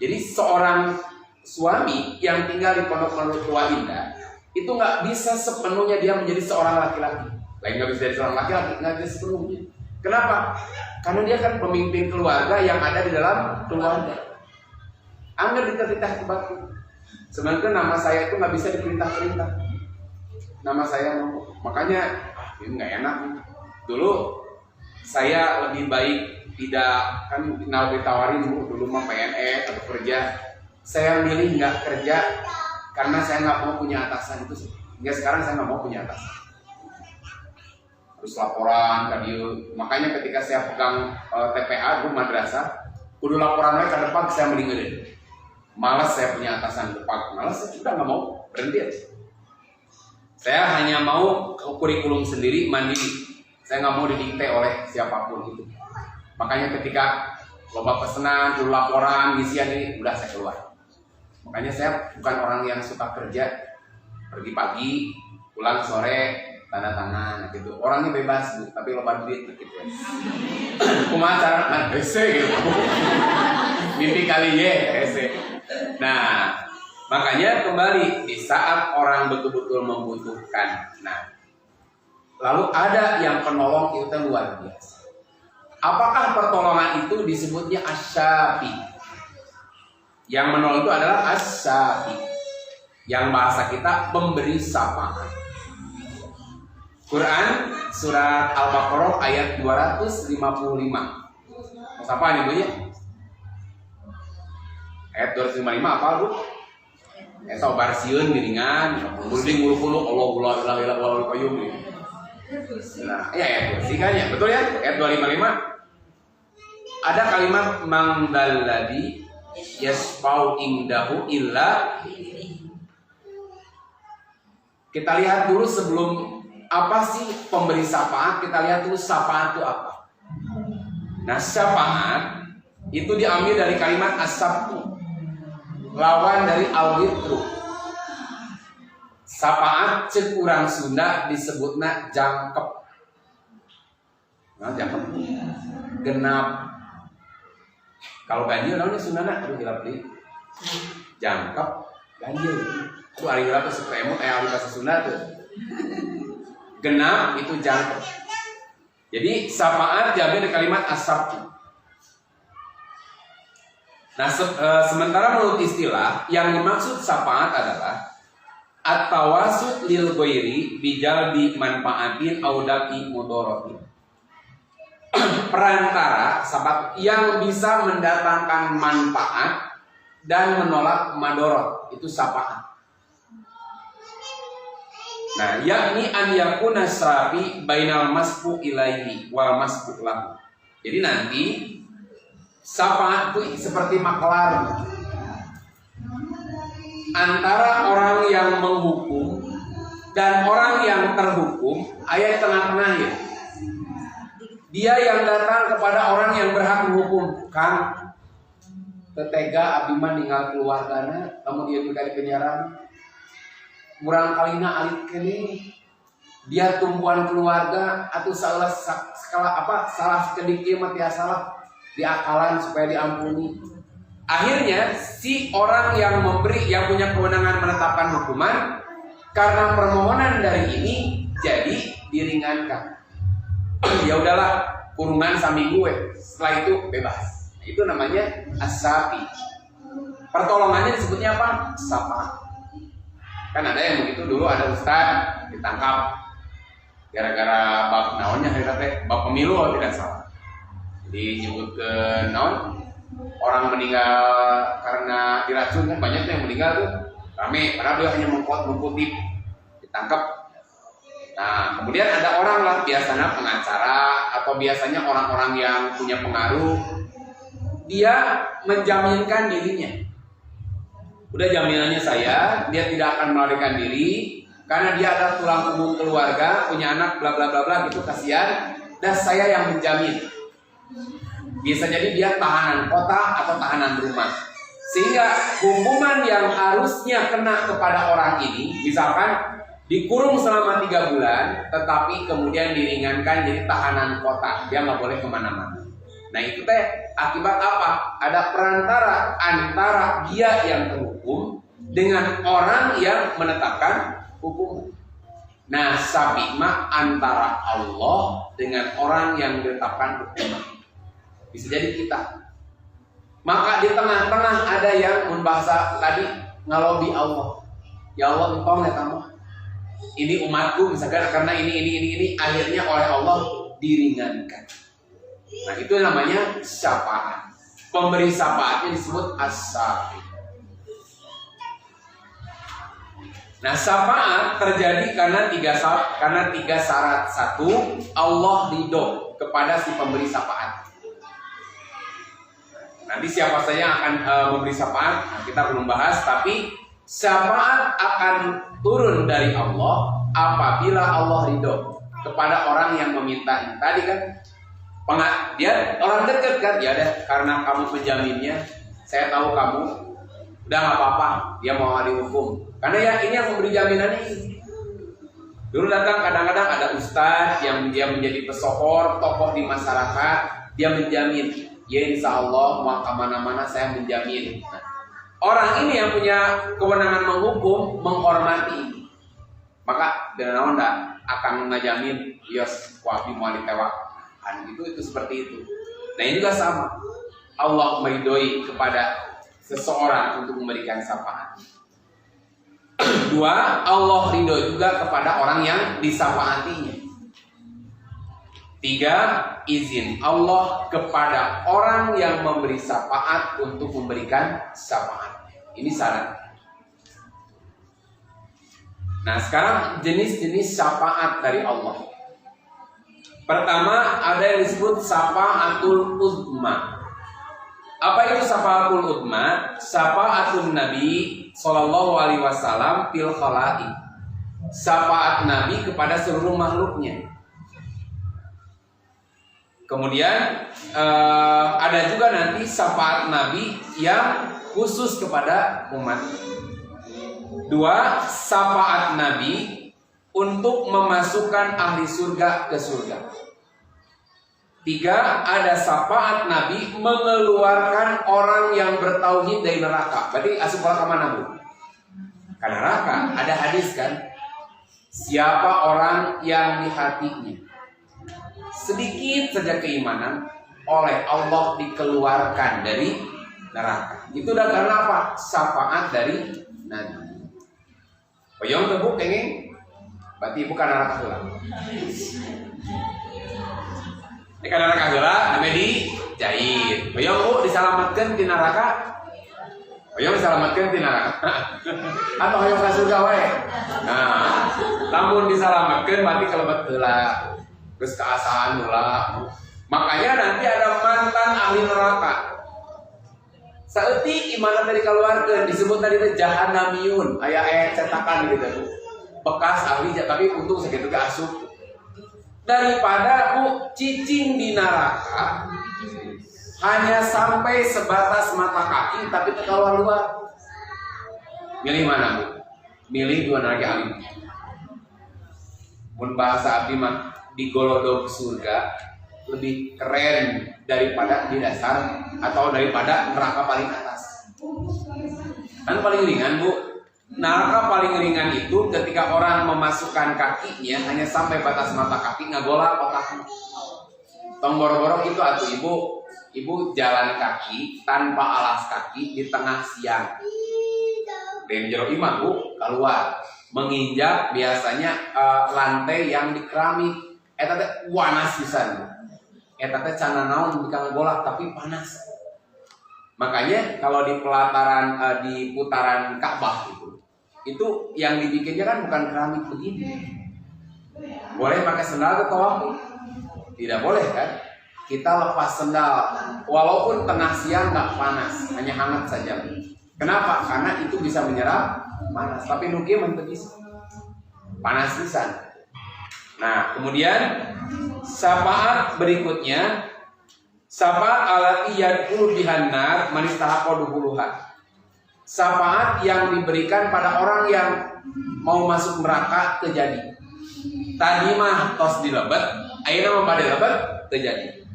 Jadi seorang suami yang tinggal di pondok mertua indah itu nggak bisa sepenuhnya dia menjadi seorang laki-laki. Lain nggak bisa jadi seorang laki-laki, nggak bisa sepenuhnya. Kenapa? Karena dia kan pemimpin keluarga yang ada di dalam keluarga. Angger diperintah kebakti. Sebenarnya nama saya itu nggak bisa diperintah-perintah. Nama saya, makanya ini nggak enak. Dulu saya lebih baik tidak, kan ditawarin dulu mah PNS atau kerja. Saya milih nggak kerja karena saya nggak mau punya atasan itu. Hingga sekarang saya nggak mau punya atasan. Harus laporan kan dia. Makanya ketika saya pegang TPA dulu madrasah, kudu laporan ke depan saya mending. Malas saya punya atasan depan, malas saya sudah nggak mau berhenti aja. Saya hanya mau kurikulum sendiri mandiri. Saya nggak mau didikte oleh siapapun itu. Makanya ketika lomba pesanan, dulu laporan, misian ini, udah saya keluar. Makanya saya bukan orang yang suka kerja, pergi pagi, pulang sore, tanda tangan gitu. Orangnya bebas Bu, tapi lomba duit gitu. Kumaha cara ese gitu. Mimpi kali ya ese. Nah, makanya kembali di saat orang betul-betul membutuhkan. Nah, lalu ada yang penolong itu luar biasa. Apakah pertolongan itu disebutnya asyafi? Yang menolong itu adalah asyafi. Yang bahasa kita memberi syafaat. Quran surat Al-Baqarah ayat 255. Siapa nih Bu ya? Ayat 255 apa Bu? Eta barsieun geuningan, munding ulu-ulu Allahu la ilaha illa huwal qayyum. Nah, ya ayat kursi kan ya, betul ya? Ayat 255. Ada kalimat mangdalladzi yasfau indahu illa. Kita lihat dulu sebelum apa sih pemberi syafaat, kita lihat dulu syafaat itu apa. Nah, syafaat itu diambil dari kalimat as-sabtu, lawan dari al-witru. Syafaat cek urang Sunda disebutna jangkep. Nah, jangkep genap. Kalau ganjil namanya Sundana, aduh hilap deui. Jangkep ganjil. Itu ari heula teh suka emot aya bahasa Sunda tuh. Genap itu jangkep. Jadi syafaat diambil dari kalimat as-sabtu. Nah, sementara menurut istilah yang dimaksud syafaat adalah at-tawasut lil ghairi bijalbi manfaatin au dafi mudaratin. Perantara sahabat yang bisa mendatangkan manfaat dan menolak madorot, itu syafaat. Nah, yakni an yakuna syafi bainal masfu ilaihi wal masfu lahu. Jadi nanti syafaat itu seperti maklar antara orang yang menghukum dan orang yang terhukum, ayat tengah-tengah ya. Dia yang datang kepada orang yang berhak menghukum, Kang, tetega abdi mah ninggal keluargana, lamun dia di penjara, murang kalina alit kene, dia tumpuan keluarga atau salah sedikit mah tiasa salah diakalan supaya diampuni. Akhirnya si orang yang memberi, yang punya kewenangan menetapkan hukuman, karena permohonan dari ini jadi diringankan. Ya udahlah, kurungan sambil gue, setelah itu bebas. Itu namanya as-syafi. Pertolongannya disebutnya apa? Syafaat. Kan ada yang begitu, dulu ada ustaz ditangkap gara-gara bab naonnya bab pemilu kalau tidak salah. Jadi nyebut ke naon, orang meninggal karena diracun, kan banyak yang meninggal tuh rame, padahal dia hanya mengkutip, ditangkap. Nah, kemudian ada orang lah, biasanya pengacara atau biasanya orang-orang yang punya pengaruh, dia menjaminkan dirinya. Udah jaminannya saya, dia tidak akan melarikan diri karena dia adalah tulang punggung keluarga, punya anak, bla bla bla bla gitu, kasihan, dan saya yang menjamin. Bisa jadi dia tahanan kota atau tahanan rumah, sehingga hukuman yang harusnya kena kepada orang ini, misalkan dikurung selama 3 bulan, tetapi kemudian diringankan jadi tahanan kota, dia nggak boleh kemana-mana. Nah itu teh akibat apa? Ada perantara antara dia yang terhukum dengan orang yang menetapkan hukuman. Nah, syafi' mah antara Allah dengan orang yang ditetapkan hukuman. Bisa jadi kita. Maka di tengah-tengah ada yang membahasa tadi ngalobi Allah. Ya Allah, engkau ya kamu. Ini umatku misalkan karena ini akhirnya oleh Allah diringankan. Nah, itu namanya syafaat. Pemberi syafaatnya disebut as-syafi'. Nah, syafaat terjadi karena tiga syarat. Satu, Allah ridho kepada si pemberi syafaat. Nanti siapa saja akan memberi syafaat, nah, kita belum bahas. Tapi syafaat akan turun dari Allah apabila Allah ridho kepada orang yang meminta. Tadi kan dia orang dekat kan, ya deh, karena kamu penjaminnya, saya tahu kamu udah nggak apa-apa, dia mau dihukum. Karena ya ini yang memberi jaminan ini. Dulu datang kadang-kadang ada ustadz yang dia menjadi pesohor, tokoh di masyarakat, dia menjamin. Ya insya Allah mau kemana-mana saya menjamin. Nah, orang ini yang punya kewenangan menghukum, menghormati. Maka dengan anda akan menjamin, yos wabi mau ditewakan. Itu seperti itu. Nah ini juga sama. Allah meridhoi kepada seseorang untuk memberikan syafaat. Dua, Allah ridho juga kepada orang yang disafaatinya. Tiga, izin Allah kepada orang yang memberi syafaat untuk memberikan syafaat. Ini syarat. Nah, sekarang jenis-jenis syafaat dari Allah. Pertama, ada yang disebut syafaatul uzma. Apa itu syafaatul uzma? Syafaatun Nabi sallallahu alaihi wasallam fil khalaiq. Syafaat Nabi kepada seluruh makhluknya. Kemudian ada juga nanti syafaat Nabi yang khusus kepada umat. Dua, syafaat Nabi untuk memasukkan ahli surga ke surga. Tiga, ada syafaat Nabi mengeluarkan orang yang bertauhid dari neraka. Berarti asup ke mana, Bu? Ke neraka. Ada hadis kan? Siapa orang yang di hatinya sedikit saja keimanan, oleh Allah dikeluarkan dari neraka. Itu udah karena apa? Syafaat dari Nabi. Peyong tebu kenging, berarti bukan neraka heula. Ini kan neraka heula, namanya dijahit. Peyong bu diselamatkan di neraka. Peyong diselamatkan di neraka. Atau hayong ka surga wae. Nah, lamun diselamatkan berarti kelebet heula. Terus keasaan heula. Makanya nanti ada mantan ahli neraka. Saeutik iman dari keluarga disebut tadi teh jahannamiyun, aya cetakan gitu. Bekas ahli tapi untung segitu ge asup. Daripada bu cicing di neraka hanya sampai sebatas mata kaki tapi teu keluar. Milih mana, Bu? Milih dua neraka alim. Mun bahasa abdi mah di golodog surga lebih keren daripada di dasar atau daripada neraka paling atas. Kan paling ringan, Bu. Neraka paling ringan itu ketika orang memasukkan kakinya hanya sampai batas mata kaki, ngagolak otaknya. Tong boro-boro itu atuh ibu jalan kaki tanpa alas kaki di tengah siang. Dari jero imah, Bu, keluar menginjak biasanya lantai yang di keramik. Eta teh panas pisan. Eta teh can naon bikang golak tapi panas. Makanya kalau di pelataran di putaran Ka'bah itu yang dibikinnya kan bukan keramik begini. Boleh pakai sendal atau tawaf? Tidak boleh kan? Kita lepas sendal walaupun tengah siang nggak panas, hanya hangat saja. Kenapa? Karena itu bisa menyerap panas. Tapi nuki menteu bisa. Panas pisan. Nah, kemudian syafaat berikutnya syafaat alati yadkhulu bihannar man istahaqqa dukhuluha. Syafaat yang diberikan pada orang yang mau masuk neraka terjadi. Tadi mah tos dilebet, ayeuna mah bade lebet terjadi.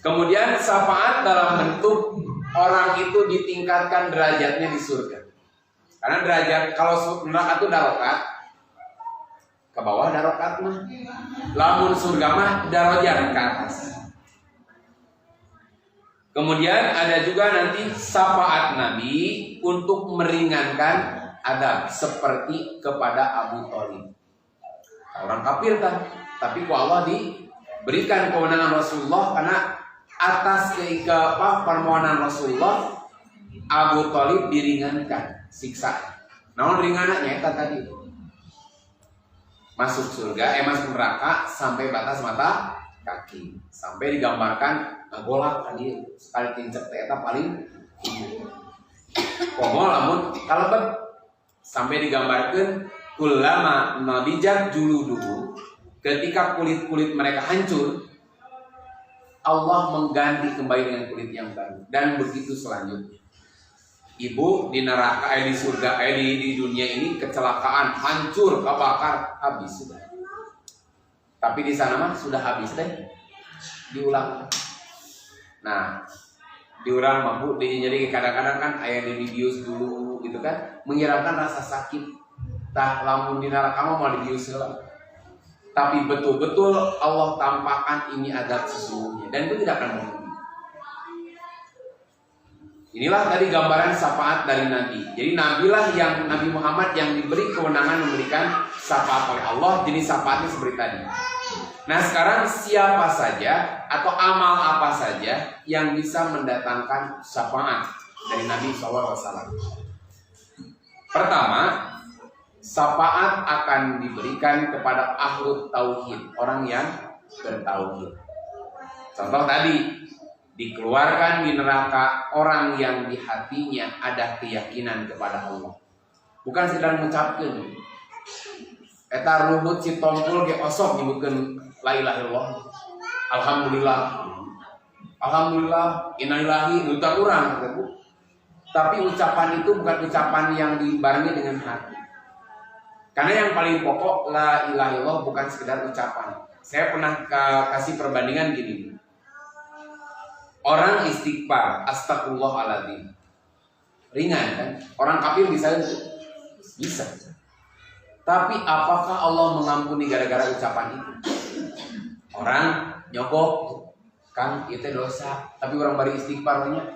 Kemudian syafaat dalam bentuk orang itu ditingkatkan derajatnya di surga. Karena derajat kalau neraka itu darokat, bawah darokat mah. Lamun surga mah darajat ke atas. Kemudian ada juga nanti syafaat Nabi untuk meringankan adab seperti kepada Abu Thalib. Orang kafir kan, tapi ku Allah diberikan kewenangan Rasulullah karena atas permohonan Rasulullah Abu Thalib diringankan siksa. Namun ringanannya tadi masuk surga, masuk neraka sampai batas mata kaki, sampai digambarkan golak tadi sekali tincek eta paling komo lamun kalebet sampai digambarkan kullama nadijat juluduhu, ketika kulit-kulit mereka hancur Allah mengganti kembali dengan kulit yang baru, dan begitu selanjutnya. Ibu di neraka di surga di dunia ini kecelakaan, hancur, kebakar, habis sudah. Tapi di sana mah sudah habis deh, diulang. Nah, diulang mampu, jadi kadang-kadang kan ayah dibius dulu gitu kan, menghilangkan rasa sakit. Tak lamun di neraka mah mau dibius lah. Tapi betul-betul Allah tampakkan ini adab sesungguhnya, dan itu tidak akan berhenti. Inilah tadi gambaran syafaat dari Nabi. Jadi Nabilah yang Nabi Muhammad yang diberi kewenangan memberikan syafaat oleh Allah. Jenis syafaatnya seperti tadi. Nah sekarang siapa saja atau amal apa saja yang bisa mendatangkan syafaat dari Nabi SAW? Pertama, syafaat akan diberikan kepada ahlu tauhid, orang yang bertauhid. Contoh tadi, dikeluarkan di neraka orang yang di hatinya ada keyakinan kepada Allah. Bukan sekedar mengucapkan. Eta ruhut si tompul ge osok nyebutkeun la ilaha illallah. Alhamdulillah. Alhamdulillah, innalillahi nutar urang kata. Tapi ucapan itu bukan ucapan yang dibarengi dengan hati. Karena yang paling pokok la ilaha illallah bukan sekedar ucapan. Saya pernah kasih perbandingan gini. Orang istighfar, astagfirullahaladzim, ringan kan? Orang kafir bisa. Tapi apakah Allah mengampuni gara-gara ucapan itu? Orang nyogok, kan itu dosa. Tapi orang bari istighfarnya,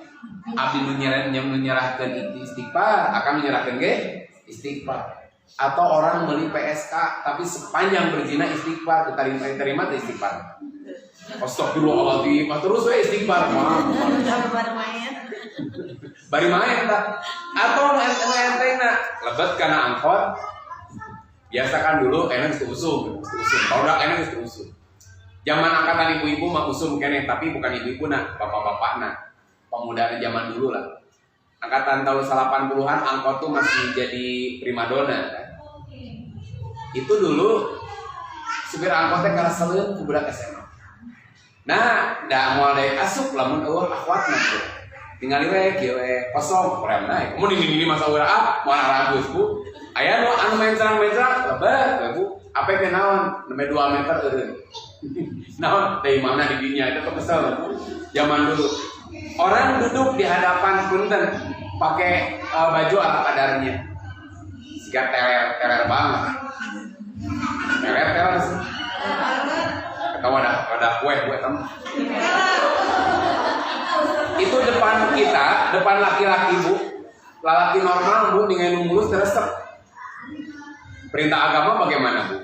abdi menyerahkan itu istighfar, akan menyerahkan istighfar. Atau orang beli PSK, tapi sepanjang berzina istighfar, terima istighfar. Astagfirullahaladzim, terus saya istighfar. Bari main tak? Atau enteng nak lebet karena angkot. Biasa kan dulu enak usum. Kalau udah enak usum. Zaman angkatan ibu-ibu mah usum kene, tapi bukan ibu-ibu nak, bapak-bapak nak. Pemuda zaman dulu lah. Angkatan tahun 80-an angkot tuh masih jadi primadona kan. Itu dulu supir angkotnya kalah seleun ku budak SMA. Nah, da moal daek asup lamun eueuh akhwatna tuh. Tingali we kieu we kosong kurang naik. Mun ini masa urang moal arabus ku. Aya nu anu mencrang-mencrang lebat Bu. Ape teh naon? Nembe 2 meter eureun. Naon dari mana di dinya itu kesel. Zaman dulu orang duduk di hadapan punten pakai baju ala kadarnya. Siga teler banget. Teler sih. Kamu ada kue teman. Itu depan kita, depan laki-laki Bu, laki normal Bu dengan mulus teresep. Perintah agama bagaimana Bu?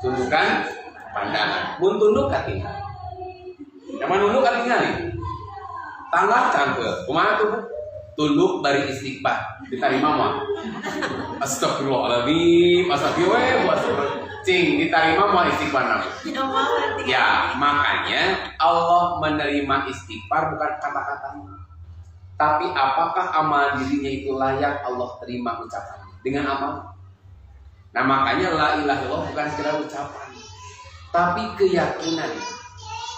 Tundukkan pandangan. Bun tunduk kaki. Zaman tunduk kaki nih. Tangga cangkel. Kumaha tuh Bu? Tunduk dari istighfar. Diterima mah. Astagfirullahaladzim. Astagfirullah. Cing diterima mau istighfar nabi. Ya makanya Allah menerima istighfar bukan kata-katanya, tapi apakah amal dirinya itu layak Allah terima ucapannya dengan amal. Nah makanya la ilaha illallah bukan sekedar ucapan, tapi keyakinan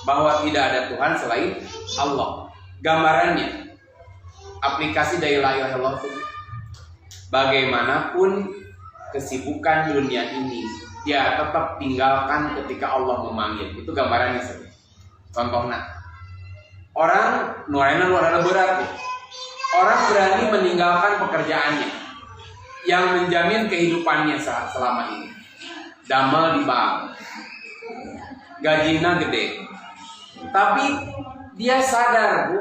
bahwa tidak ada Tuhan selain Allah. Gambarannya aplikasi dari la ilaha illallah itu bagaimanapun kesibukan dunia ini dia tetap tinggalkan ketika Allah memanggil. Itu gambarannya sih. Contohnya orang nuaina luar berat nih. Orang berani meninggalkan pekerjaannya yang menjamin kehidupannya selama ini damel di bank, gajinya gede, tapi dia sadar, Bu,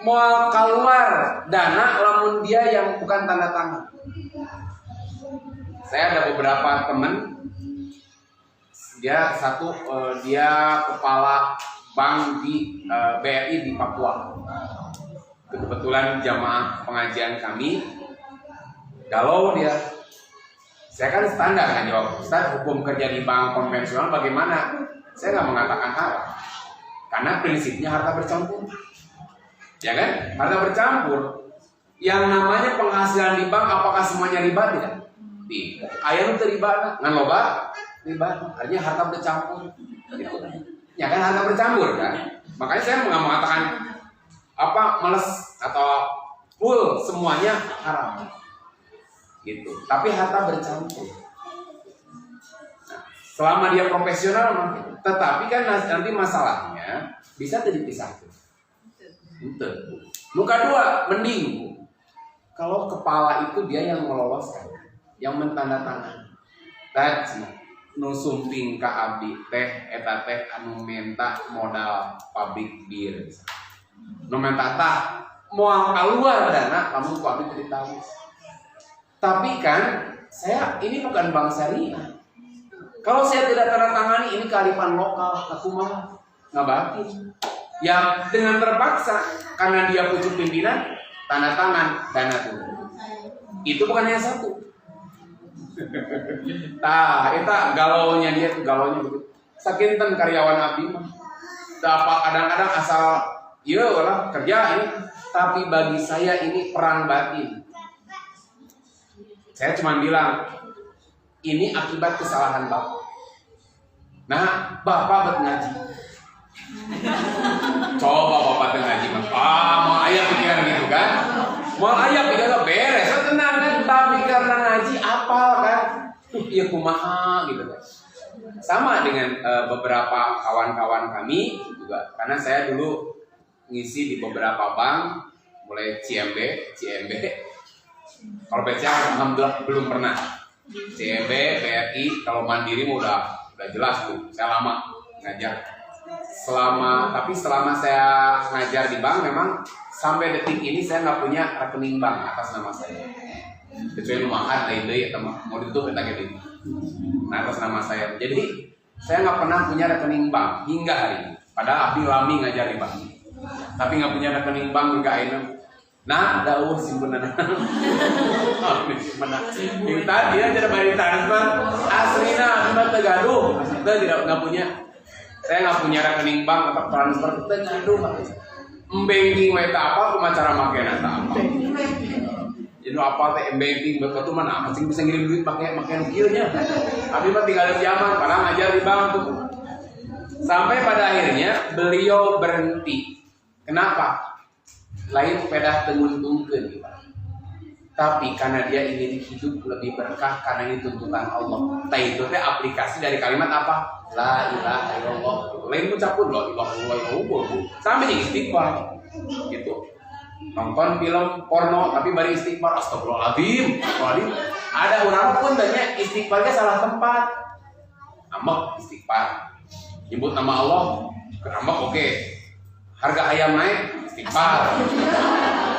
mau keluar dana lamun dia yang bukan tanda tangan. Saya ada beberapa teman, dia kepala bank di BRI di Papua. Kebetulan jamaah pengajian kami, galau dia. Saya kan standar kan jawab, Ustaz, hukum kerja di bank konvensional bagaimana? Saya nggak mengatakan haram, karena prinsipnya harta bercampur, ya kan? Harta bercampur. Yang namanya penghasilan di bank, apakah semuanya riba tidak? Tidak. Ayam itu riba, ngan loba riba. Artinya harta bercampur. Gitu. Ya kan harta bercampur kan? Makanya saya nggak mengatakan males atau full semuanya haram. Gitu. Tapi harta bercampur. Nah, selama dia profesional, tetapi kan nanti masalahnya bisa dipisahkan. Itu. Luka dua, mending kalau kepala itu dia yang meloloskan, yang mentandatangan. Tadi nu sumping ka abdi teh eta teh anu menta modal pabrik bir. Nu menta tah moal keluar dana kamu ku abdi ditawis. Tapi kan saya ini bukan bank syariah. Kalau saya tidak tanda tangani ini kearifan lokal, aku mah ngabatin. Ya dengan terpaksa karena dia pucuk pimpinan tanda tangan dana turun. Itu bukan hanya satu. Tah, eta galaunya dia begitu. Sakinten karyawan abdi mah. Dapat kadang-kadang asal ieu lah kerja ini, tapi bagi saya ini perang batin. Saya cuma bilang, ini akibat kesalahan Bapak. Nah, Bapak buat ngaji. Coba Bapak ngaji, mau ayah pikiran gitu kan? Mau ayah pikiran beres, tenang kan? Tapi karena ngaji apal kan? Iya kumaha gitu kan? Sama dengan beberapa kawan-kawan kami juga, karena saya dulu ngisi di beberapa bank, mulai CMB. Kalau BCA alhamdulillah belum pernah. CMB, BRI, kalau Mandiri udah jelas tuh. Saya lama ngajar. Tapi selama saya ngajar di bank memang sampai detik ini saya nggak punya rekening bank atas nama saya. Kecuali makan lain deh ya mau ditutup kita gitu. Nah atas nama saya. Jadi saya nggak pernah punya rekening bank hingga hari ini. Padahal abdi lami ngajar di bank. Tapi nggak punya rekening bank hingga ini. Nah, dawuh simpenan. Minta dia jadi bari transfer asrina cuma tegaduh. Kita nggak punya. Saya nggak punya rekening bank atau transfer tegaduh. Banking wae apa kumaha cara makena ta apa. Jadi apa teh banking betul mana masing bisa ngirim duit pakai kieu nya. Tapi mah tinggal di zaman padahal ngajar di bank tuh. Sampai pada akhirnya beliau berhenti. Kenapa? Lain pedah tenguntungkeun gitu. Tapi karena dia ingin hidup lebih berkah karena ini tuntutan Allah. Nah itu teh aplikasi dari kalimat apa? La ilaha illallah. Lain ucapun la ilaha illallah. Sampai istighfar. Gitu. Nonton film porno tapi bari istighfar astagfirullahaladzim. Ada orang pun tanya istighfarnya salah tempat. Ambek istighfar. Nyebut nama Allah, ambek oke. Harga ayam naik istighfar.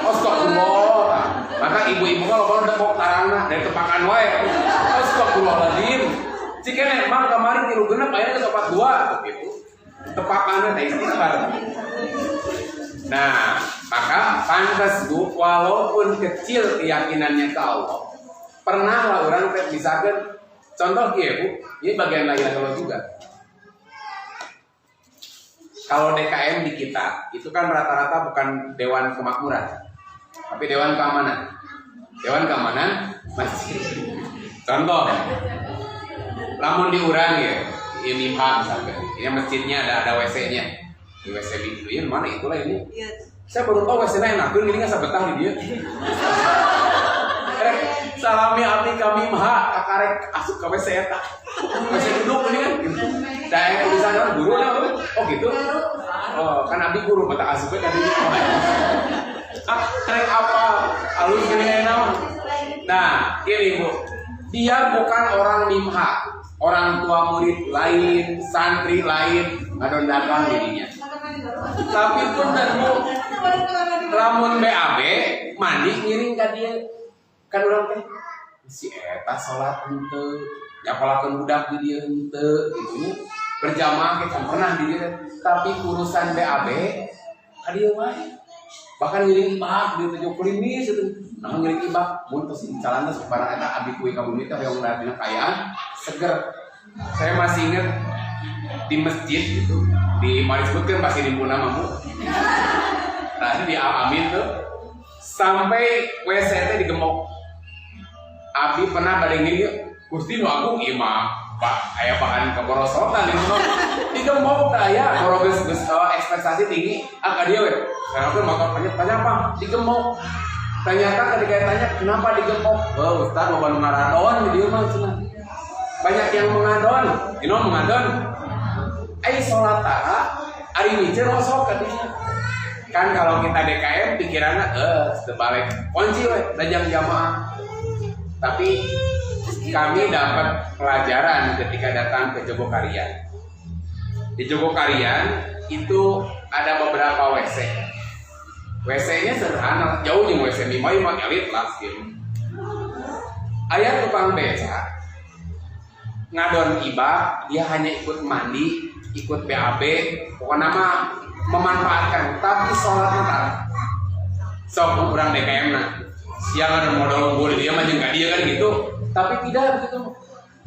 Astagfirullah. Maka ibu-ibu kalau udah mau tarangna dari tepakan wae. Astagfirullahaladzim. Jika memang kemarin 3 genep akhirnya ke 42 begitu. Tepakannya teh istighfar. Nah, maka pantas Bu, walaupun kecil keyakinannya ke Allah, pernahlah orang misalkan contoh ya Bu, ini bagian lain Allah juga. Kalau DKM di kita, itu kan rata-rata bukan Dewan Kemakmuran, tapi Dewan Keamanan. Dewan Keamanan masjid. Contoh, lamun diurang ya, ini misalkan, ini masjidnya ada WC-nya. Di WC itu ya mana itulah ini. Saya baru tahu WC-nya enak, ini nggak sebetah di dia. Salami abdi kami maha kakarek asup ke WC eta. WC duduk ini kan gitu. Saya di sana guru lah. Oh gitu. Oh, kan abdi guru mata asupnya tadi. Karek apa? Alus gini enak. Nah, ini Bu. Dia bukan orang mimha. orang tua murid lain, santri lain, ngadon dagang jadinya. Tapi pun dan bu, lamun BAB mandi ngiring ka dia, kan orang teh si eta salat henteu, nyapalakeun budak di dia henteu, gitunya berjamaah kita pernah di dia, tapi urusan BAB ka dieu wae. Bahkan ngiring ibak di 70 klinis itu, nah ngiring ibak, mun tos calana sabarang eta abdi kuwi ka bumi teh hoyong dina kayaan seger. Saya masih ingat di masjid itu, di mari sebutkan pasti di Muna Mamu. Tadi di Al-Amin tuh sampai WC teh digembok. Abi pernah badengin yuk, Gusti nu agung imah, Pak, aya bahan keborosotan digembok tah aya, boroges geus ekspektasi tinggi, ka dia we. Saya pun motor tanya apa? Digembok. Ternyata ketika tanya kenapa digembok? Oh, Ustaz loba nu ngaradon di dieu mah cenah. Banyak yang mengadon, mengadon. Ai salat ari micir osok ka dieu. Kan kalau kita DKM pikirannya sebalik kunci we dajang jamaah. Tapi kami dapat pelajaran ketika datang ke Jogokarian. Di Jogokarian itu ada beberapa WC. WC-nya sederhana, jauh jeung WC Mimai mah elit lah gitu. Aya tukang beca ngadon ibak, dia hanya ikut mandi, ikut BAB, pokoknya mah memanfaatkan, tapi sholatnya tak. Sok kurang DKM nah, siang ada modal unggul dia mah jeung ka dia kan gitu, tapi tidak begitu.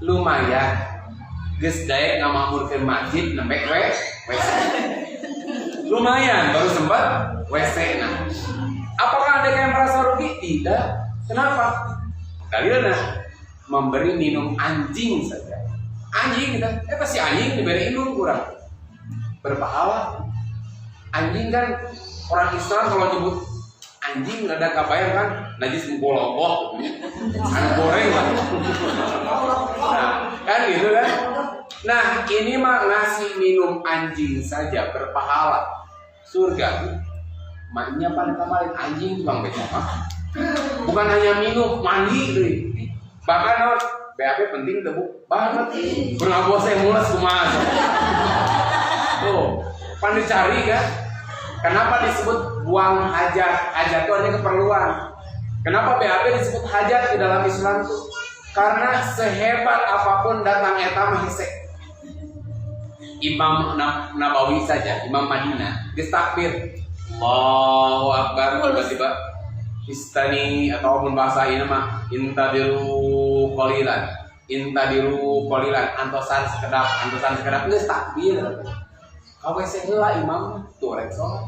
Lumayan, geus daek ngamakmurkeun masjid nembe WC. Lumayan baru sempat WC nah. Apakah DKM merasa rugi? Tidak. Kenapa? Dalilnya memberi minum anjing saja. Anjing kita, pasti anjing diberi minum kurang berpahala. Anjing kan orang Islam kalau nyebut anjing ada kabayang kan najis mengbolok-bolok, anak goreng lah. Nah, kan gitu kan. Nah ini mah ngasih minum anjing saja berpahala. Surga, maknya pada kemarin anjing tukang beca mah. Bukan hanya minum, mandi deh. Bahkan BAB penting tebu banget. Berngabos saya mulas kumaha. Tuh, pan dicari kan. Kenapa disebut buang hajat? Hajat itu artinya keperluan. Kenapa BAB disebut hajat di dalam Islam itu? Karena sehebat apapun datang eta mah hese. Imam Nabawi saja, Imam Madinah, geus takbir. Allahu Akbar, tiba-tiba istani ataupun bahasa ini mah intadiru qalilan, antosan sekedap geus takbir. Kawe heula imam tuh rek salat.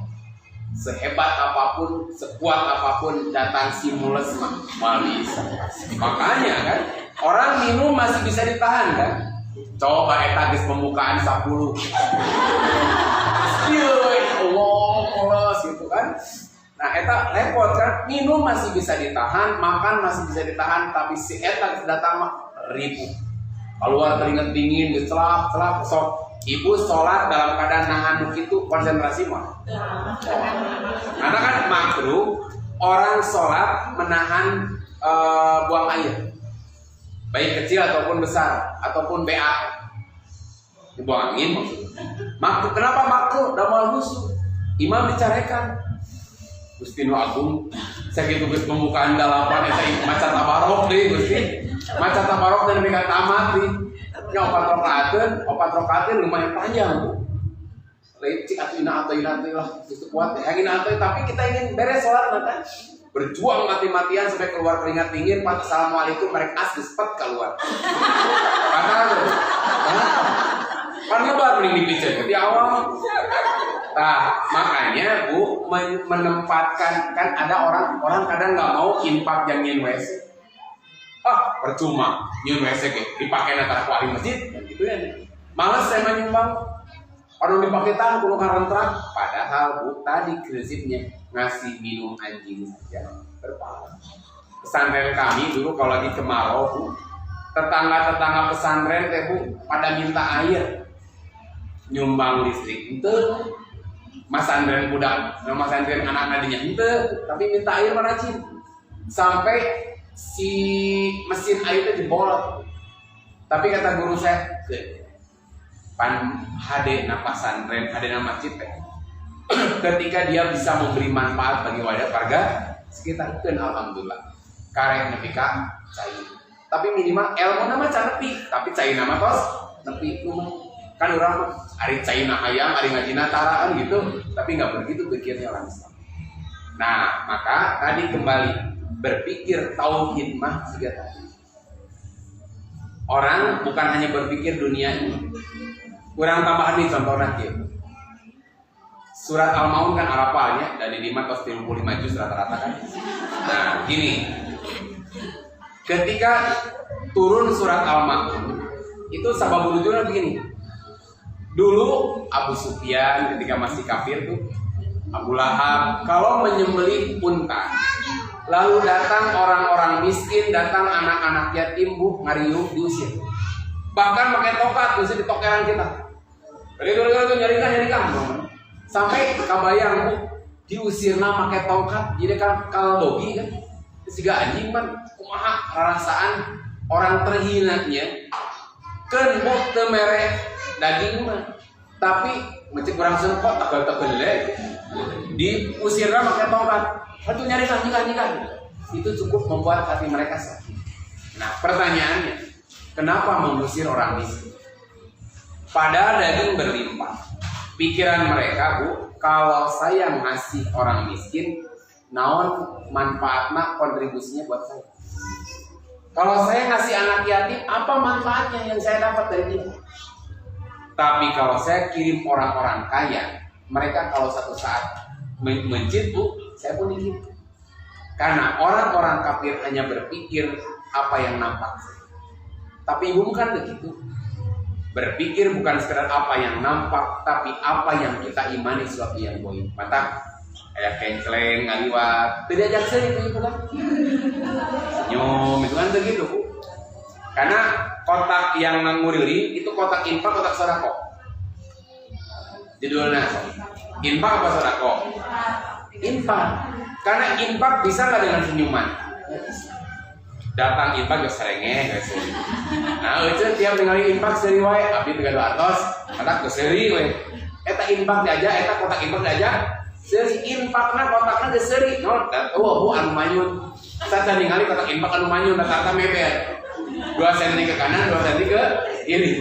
Sehebat apapun, sekuat apapun datang si mules mah bisa. Makanya kan orang minum masih bisa ditahan kan? Coba eta geus pembukaan 10. Allah gitu kan. Nah eta repot kan, minum masih bisa ditahan, makan masih bisa ditahan, tapi si eta datang mah ribu. Keluar keringat dingin, celap sok. Ibu sholat dalam keadaan nahan itu konsentrasi mah. Karena kan makruh orang sholat menahan buang air, baik kecil ataupun besar ataupun BA, dibuang angin maksudnya. Makruh, kenapa makruh? Damal husu. Imam dicarekan. Gusti nu agung, sakitu geus pembukaan dalapan eta maca tabarok deui Gusti. Maca tabarok dan mereka tamat deui. Nya opat rokaateun lumayan panjang Bu. Lecik atuina lah itu kuat angin atuh tapi kita ingin beres salat kan. Berjuang mati-matian sampai keluar keringat dingin, pas assalamualaikum mereka geus pet keluar. Karena kan ngebar mending dipicen di awal. Nah, makanya Bu menempatkan kan ada orang kadang nggak mau infak yang nyin WC. Percuma nyin WC ke dipakai antara kuali masjid dan gitu ya. Males saya menyumbang. Orang dipakai tangan kudu karentrak, padahal Bu tadi prinsipnya ngasih minum anjing saja berpahala. Pesantren kami dulu kalau lagi kemarau Bu, tetangga-tetangga pesantren teh Bu pada minta air. Nyumbang listrik ente. Mas Andren budak, Mas Andren anak nadinya ente, tapi minta air meracin. Sampai si mesin airnya jebol. Tapi kata guru saya, pan hade na pasantren, hade na masjid, ketika dia bisa memberi manfaat bagi warga sekitar, kan alhamdulillah. Karek nepi ka cai. Tapi minimal ilmu nama can nepi, tapi cai nama tos nepi. Kan orang ari cai na hayang, ari ngajina taraan gitu, tapi nggak begitu pikirnya orang Islam. Nah, maka tadi kembali berpikir tauhid mah juga tadi. Orang bukan hanya berpikir dunia ini. Kurang tambahan nih contoh nanti. Surat Al-Maun kan Arafahnya dari 535 juz rata-rata kan. Nah, gini. Ketika turun surat Al-Maun, itu sabab nuzulnya begini. Dulu Abu Sufyan ketika masih kafir tuh, Abu Lahab kalau menyembelih unta, lalu datang orang-orang miskin, datang anak-anak yatim, ngariuk, diusir. Bahkan pakai tokat, diusir di tokeran kita. Itu nyarikan. Sampai kabayang diusirna pakai tongkat, jadi kan kaldogi kan. Siga anjing man, kumaha rasaan orang terhinanya. Keun buk teu mere daging mah. Tapi macam kurang sengkot tegel-tegel le. Diusirna pakai tongkat. Atuh nyarikan. Itu cukup membuat hati mereka sakit. Nah, pertanyaannya, kenapa mengusir orang miskin? Padahal daging berlimpah. Pikiran mereka, Bu, kalau saya ngasih orang miskin, naon manfaatnya, kontribusinya buat saya. Kalau saya ngasih anak yatim, apa manfaatnya yang saya dapat dari dia? Tapi kalau saya kirim orang-orang kaya, mereka kalau satu saat mencit, Bu, saya pun ingin. Karena orang-orang kafir hanya berpikir apa yang nampak. Tapi ibu bukan begitu. Berpikir bukan sekedar apa yang nampak, tapi apa yang kita imani sesuatu yang goib. Mata kayak kenceleng, ngaliwat, tidak ajak saya itu kan. Senyum, itu kan begitu, Bu. Karena kotak yang ngurili itu kotak infak, kotak sedekah. Judulnya infak apa sedekah? Infak. Karena infak bisa nggak dengan senyuman? Datang infak gak serengeh guys. Nah, itu tiap ningali infak seri wae, abdi 300, kata geus seri we. Eta infak aja, eta kotak infak aja. Seri infakna kotakna geus seri. No, bu anu manyun. Saca ningali kotak infak anu manyun data meber. 2 cm ke kanan, 2 cm ke kiri.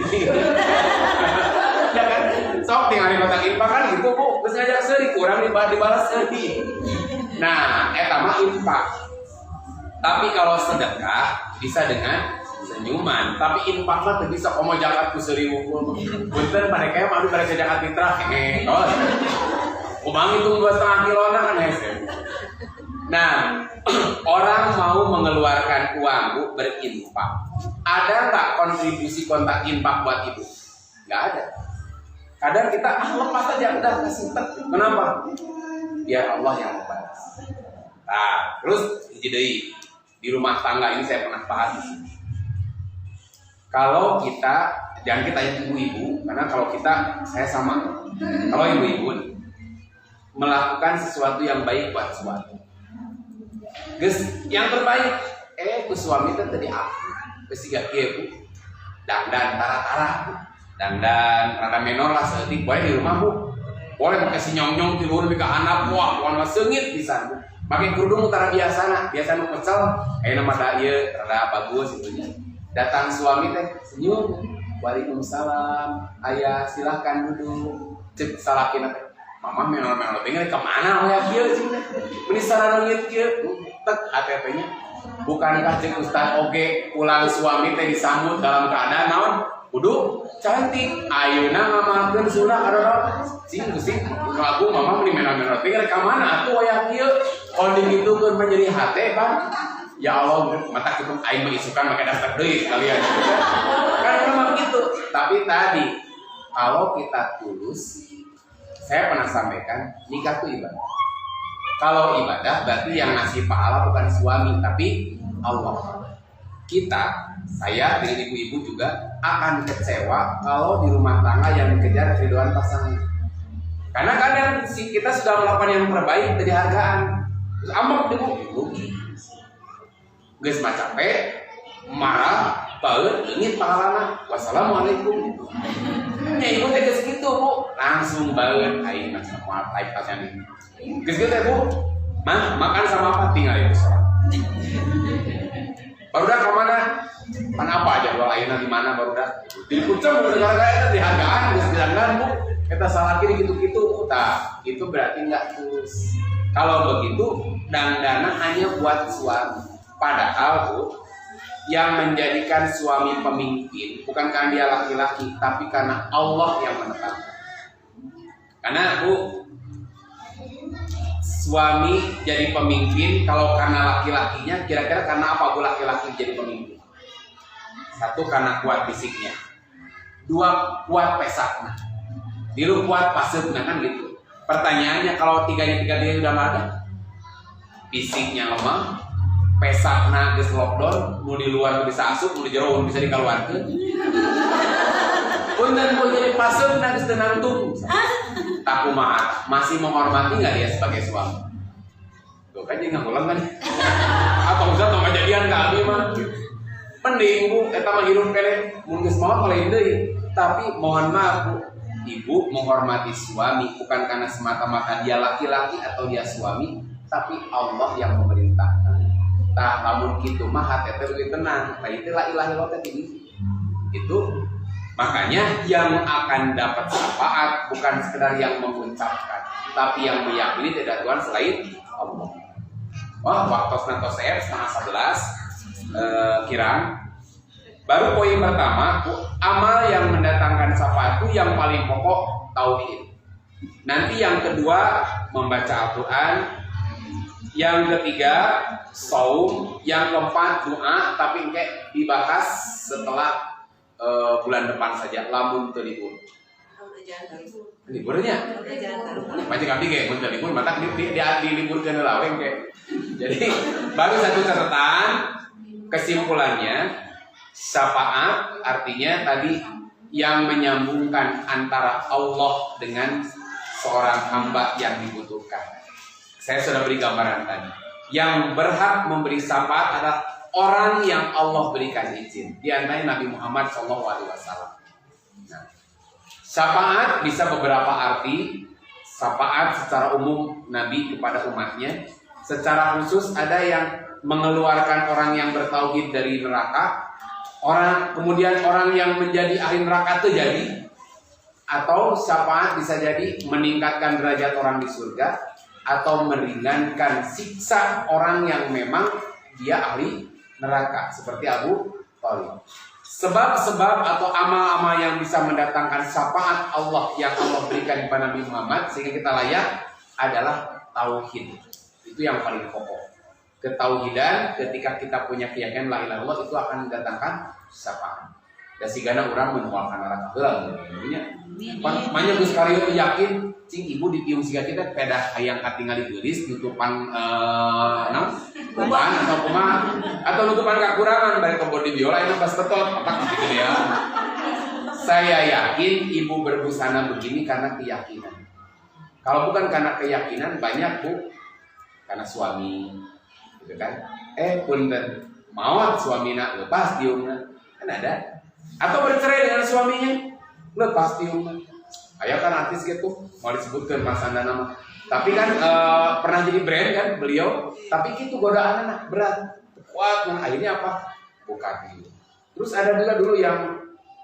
Ya kan? Sok ningali kotak infak kan gitu, Bu. Geus ngajak seri, kurang dibalas seri. Nah, eta mah infak. Tapi kalau sedekah bisa dengan senyuman. Tapi infak mah bisa komo jakat ku 1000 unggul. Punten mereka mah mereka jakat fitrah tos. Umang itu 2,5 kilona kan hese. Nah, orang mau mengeluarkan uang, Bu, berinfak. Ada nggak kontribusi kontak infak buat ibu? Nggak ada. Kadang kita lepas aja udah kasih tek. Kenapa? Biar Allah yang membalas. Nah, terus jadi di rumah tangga ini saya pernah bahas. Kalau kita, jangan kita yang ibu-ibu, karena kalau kita, saya sama. Kalau ibu-ibu melakukan sesuatu yang baik buat suami, yang terbaik, ku suami itu tadi aku, kesiga Bu, dandan tara-tara, dandan rada menor lah, seetik boleh di rumah Bu, boleh pakai si nyong-nyong tidur ke anak, wah, warna sengit bisa Bu. Pakai kerudung utara biasa nu pecel, nama daya rada bagus itunya. Datang suami teh senyum, waalaikumsalam, ayah silahkan duduk. Cek salakin teh, mama menor-menor tinggal kemana ya kieu sih? Meni sarana ngeut kieu, tek ATP-nya. Bukankah cek Ustaz oge pulang suami teh disambut dalam keadaan naon? Kudu cantik, ayeuna ngamalkeun sunah adalah sing lagu mama meni menor-menor tinggal kemana atuh aya kieu? Konding itu kan menjadi hati kan, ya Allah mata kita aing mengisukan pakai daftar deui sekalian. Kan memang begitu. Tapi tadi kalau kita tulus, saya pernah sampaikan nikah itu ibadah. Kalau ibadah berarti yang ngasih pahala bukan suami tapi Allah. Kita, saya dan ibu-ibu juga akan kecewa kalau di rumah tangga yang dikejar keriduan pasangan. Karena kadang kita sudah melakukan yang terbaik dari hargaan. Terus ambek dulu rugi. Geus mah capek, marah, baut leungit pahalana. Wassalamualaikum. Nya ibu teh geus kitu Bu, langsung baut aing mah moal type tasnya nih. Geus kitu teh Bu, mah makan sama apa tinggal ibu sholat. Barudak ke mana? Pan apa aja kalau ayeuna di mana barudak? Di kucing negara eta dihargaan geus dilanggan Bu. Eta salah kiri gitu-gitu. Tah, itu berarti enggak tulus. Kalau begitu dangdana hanya buat suami. Padahal Bu, yang menjadikan suami pemimpin bukan karena dia laki-laki, tapi karena Allah yang menetapkan. Karena Bu, suami jadi pemimpin kalau karena laki-lakinya, kira-kira karena apa Bu laki-laki jadi pemimpin? Satu, karena kuat fisiknya. Dua, kuat pesaknya. Dilu kuat pasebna kan gitu. Pertanyaannya kalau tiga dia udah ada, fisiknya lemah, pesakna geus lockdown, mau di luar bisa asup, mau di jero bisa dikeluarkeun. Punten mau jadi pasebna geus teu nangtung. Tak kumaha, masih menghormati nggak dia sebagai suami? Tuh kan dia ngulang kan? Apa usah tong kejadian kami mah? Mending Bu, eta mah hirup kene, mun geus maot lain deui. Tapi mohon maaf Bu, ibu menghormati suami bukan karena semata-mata dia laki-laki atau dia suami, tapi Allah yang memerintahkan. Tah lamun kitu mah hate teh leuwih tenang, lain teh la ilaha illallah teh itu. Makanya yang akan dapat syafaat bukan sekedar yang mengucapkan, tapi yang meyakini tidak Tuhan selain Allah. Wah, waktu nantos saya 10:11 kirang. Baru poin pertama, amal yang mendatangkan syafaat itu yang paling pokok tauhid. Nanti yang kedua membaca Al-Quran, yang ketiga saum, yang keempat doa, tapi kayak dibahas setelah bulan depan saja, lamun teu libur. Liburnya? Macam kami kayak mun teu libur, mata diliburkeun laweng kayak. Jadi baru satu catatan kesimpulannya, syafaat artinya tadi yang menyambungkan antara Allah dengan seorang hamba yang dibutuhkan. Saya sudah beri gambaran tadi. Yang berhak memberi syafaat adalah orang yang Allah berikan izin. Di antaranya Nabi Muhammad SAW. Nah, syafaat bisa beberapa arti. Syafaat secara umum Nabi kepada umatnya. Secara khusus ada yang mengeluarkan orang yang bertauhid dari neraka. Kemudian orang yang menjadi ahli neraka itu jadi. Atau syafaat bisa jadi meningkatkan derajat orang di surga, atau meringankan siksa orang yang memang dia ahli neraka, seperti Abu Thalib. Sebab-sebab atau amal-amal yang bisa mendatangkan syafaat Allah yang Allah berikan kepada Nabi Muhammad sehingga kita layak adalah tauhid. Itu yang paling pokok. Ketauhidan, ketika kita punya keyakinan la ilaha illallah, itu akan mendatangkan syafaat. Da sigana urang menualkan neraka heula nya. Banyak geus kareu yakin cing ibu di piung siga kita pedah hayang katingali geulis nutupan beban atau kumaha atau nutupan kekurangan bari kebon di biola ini pas tetot otak gitu ya. Saya yakin ibu berbusana begini karena keyakinan. Kalau bukan karena keyakinan banyak Bu, karena suami gitu kan. Punten maot suamina lepas diumna kan ada, atau bercerai dengan suaminya lepas diumna. Aya kan artis gitu, mau disebutkan Mas Anda nama. Tapi kan pernah jadi brand kan beliau, tapi gitu godaan anak berat. Kuat, nah akhirnya apa? Bukan gitu. Terus ada juga dulu yang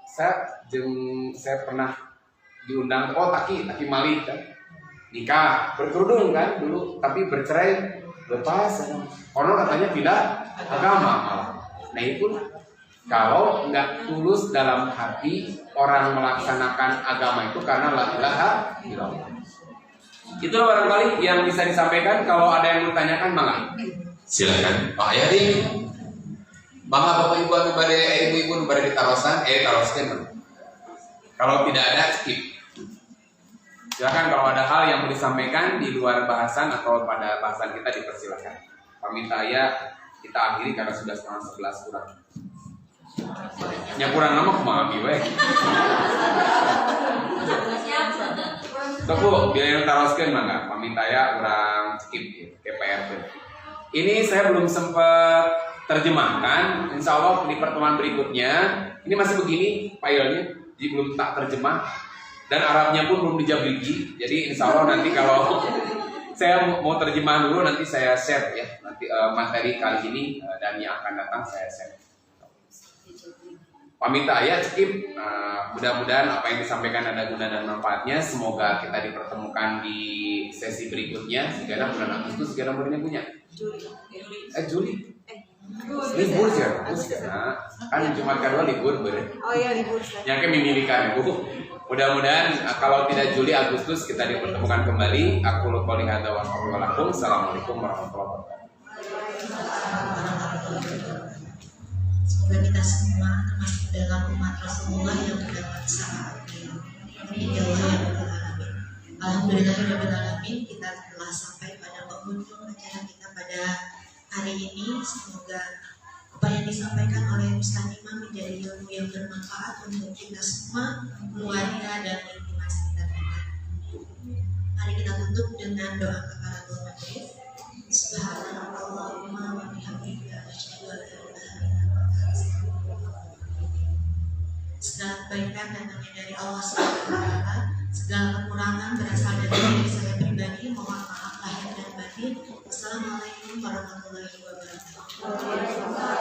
saya pernah diundang, Taki Malik kan. Nikah, berkerudung kan dulu, tapi bercerai, lepas. Orang katanya pindah agama malah. Nah itu kalau nggak tulus dalam hati orang melaksanakan agama itu karena la ilaha illallah. Itulah barangkali yang bisa disampaikan. Kalau ada yang bertanyakan, mangga. Silakan. Pak Yadi. Mangga Bapak Ibu anu bade ibu-ibu anu bade di taroskan, taroskeun. Kalau tidak ada skip. Silakan kalau ada hal yang mau disampaikan di luar bahasan atau pada bahasan kita dipersilakan. Pamit saya kita akhiri karena sudah 10:30 kurang. Nya kurang nama kumaha abi we. Tuh, biar yang taroskeun mangga. Pamit saya kurang skip ya, KPR. Ini saya belum sempat terjemahkan. Insya Allah di pertemuan berikutnya ini masih begini filenya, jadi belum tak terjemah dan Arabnya pun belum dijabrigi. Jadi insya Allah nanti kalau saya mau terjemahan dulu, nanti saya share ya, nanti materi kali ini dan yang akan datang saya share. Pamit ya skip. Mudah-mudahan apa yang disampaikan ada guna dan manfaatnya. Semoga kita dipertemukan di sesi berikutnya. Segala bulan Agustus, segala bulannya punya. Juli. Libur ya. Kan Jumat kedua libur ber. Oh iya libur. Yang memilihkan Bu. Mudah-mudahan kalau tidak Juli Agustus kita dipertemukan kembali. Aku lupa lihat wa wabarakatuh. Assalamualaikum warahmatullahi wabarakatuh. Semoga kita semua termasuk dalam umat Rasulullah yang mendapat syafaat beliau. Alhamdulillahirobbilalamin, kita telah sampai pada penghujung acara kita pada hari ini. Semoga apa yang disampaikan oleh Ustaz Imam menjadi ilmu yang bermanfaat untuk kita semua, keluarga dan lingkungan sekitar kita. Mari kita tutup dengan doa kafaratul majlis. Subhanallahumma wa bihamdika asyhadu an la ilaha illa anta astaghfiruka wa atubu ilaik. Segala kebaikan datangnya dari Allah SWT. Segala kekurangan berasal dari diri saya pribadi. Mohon maaf lahir dan batin. Wassalamualaikum warahmatullahi wabarakatuh.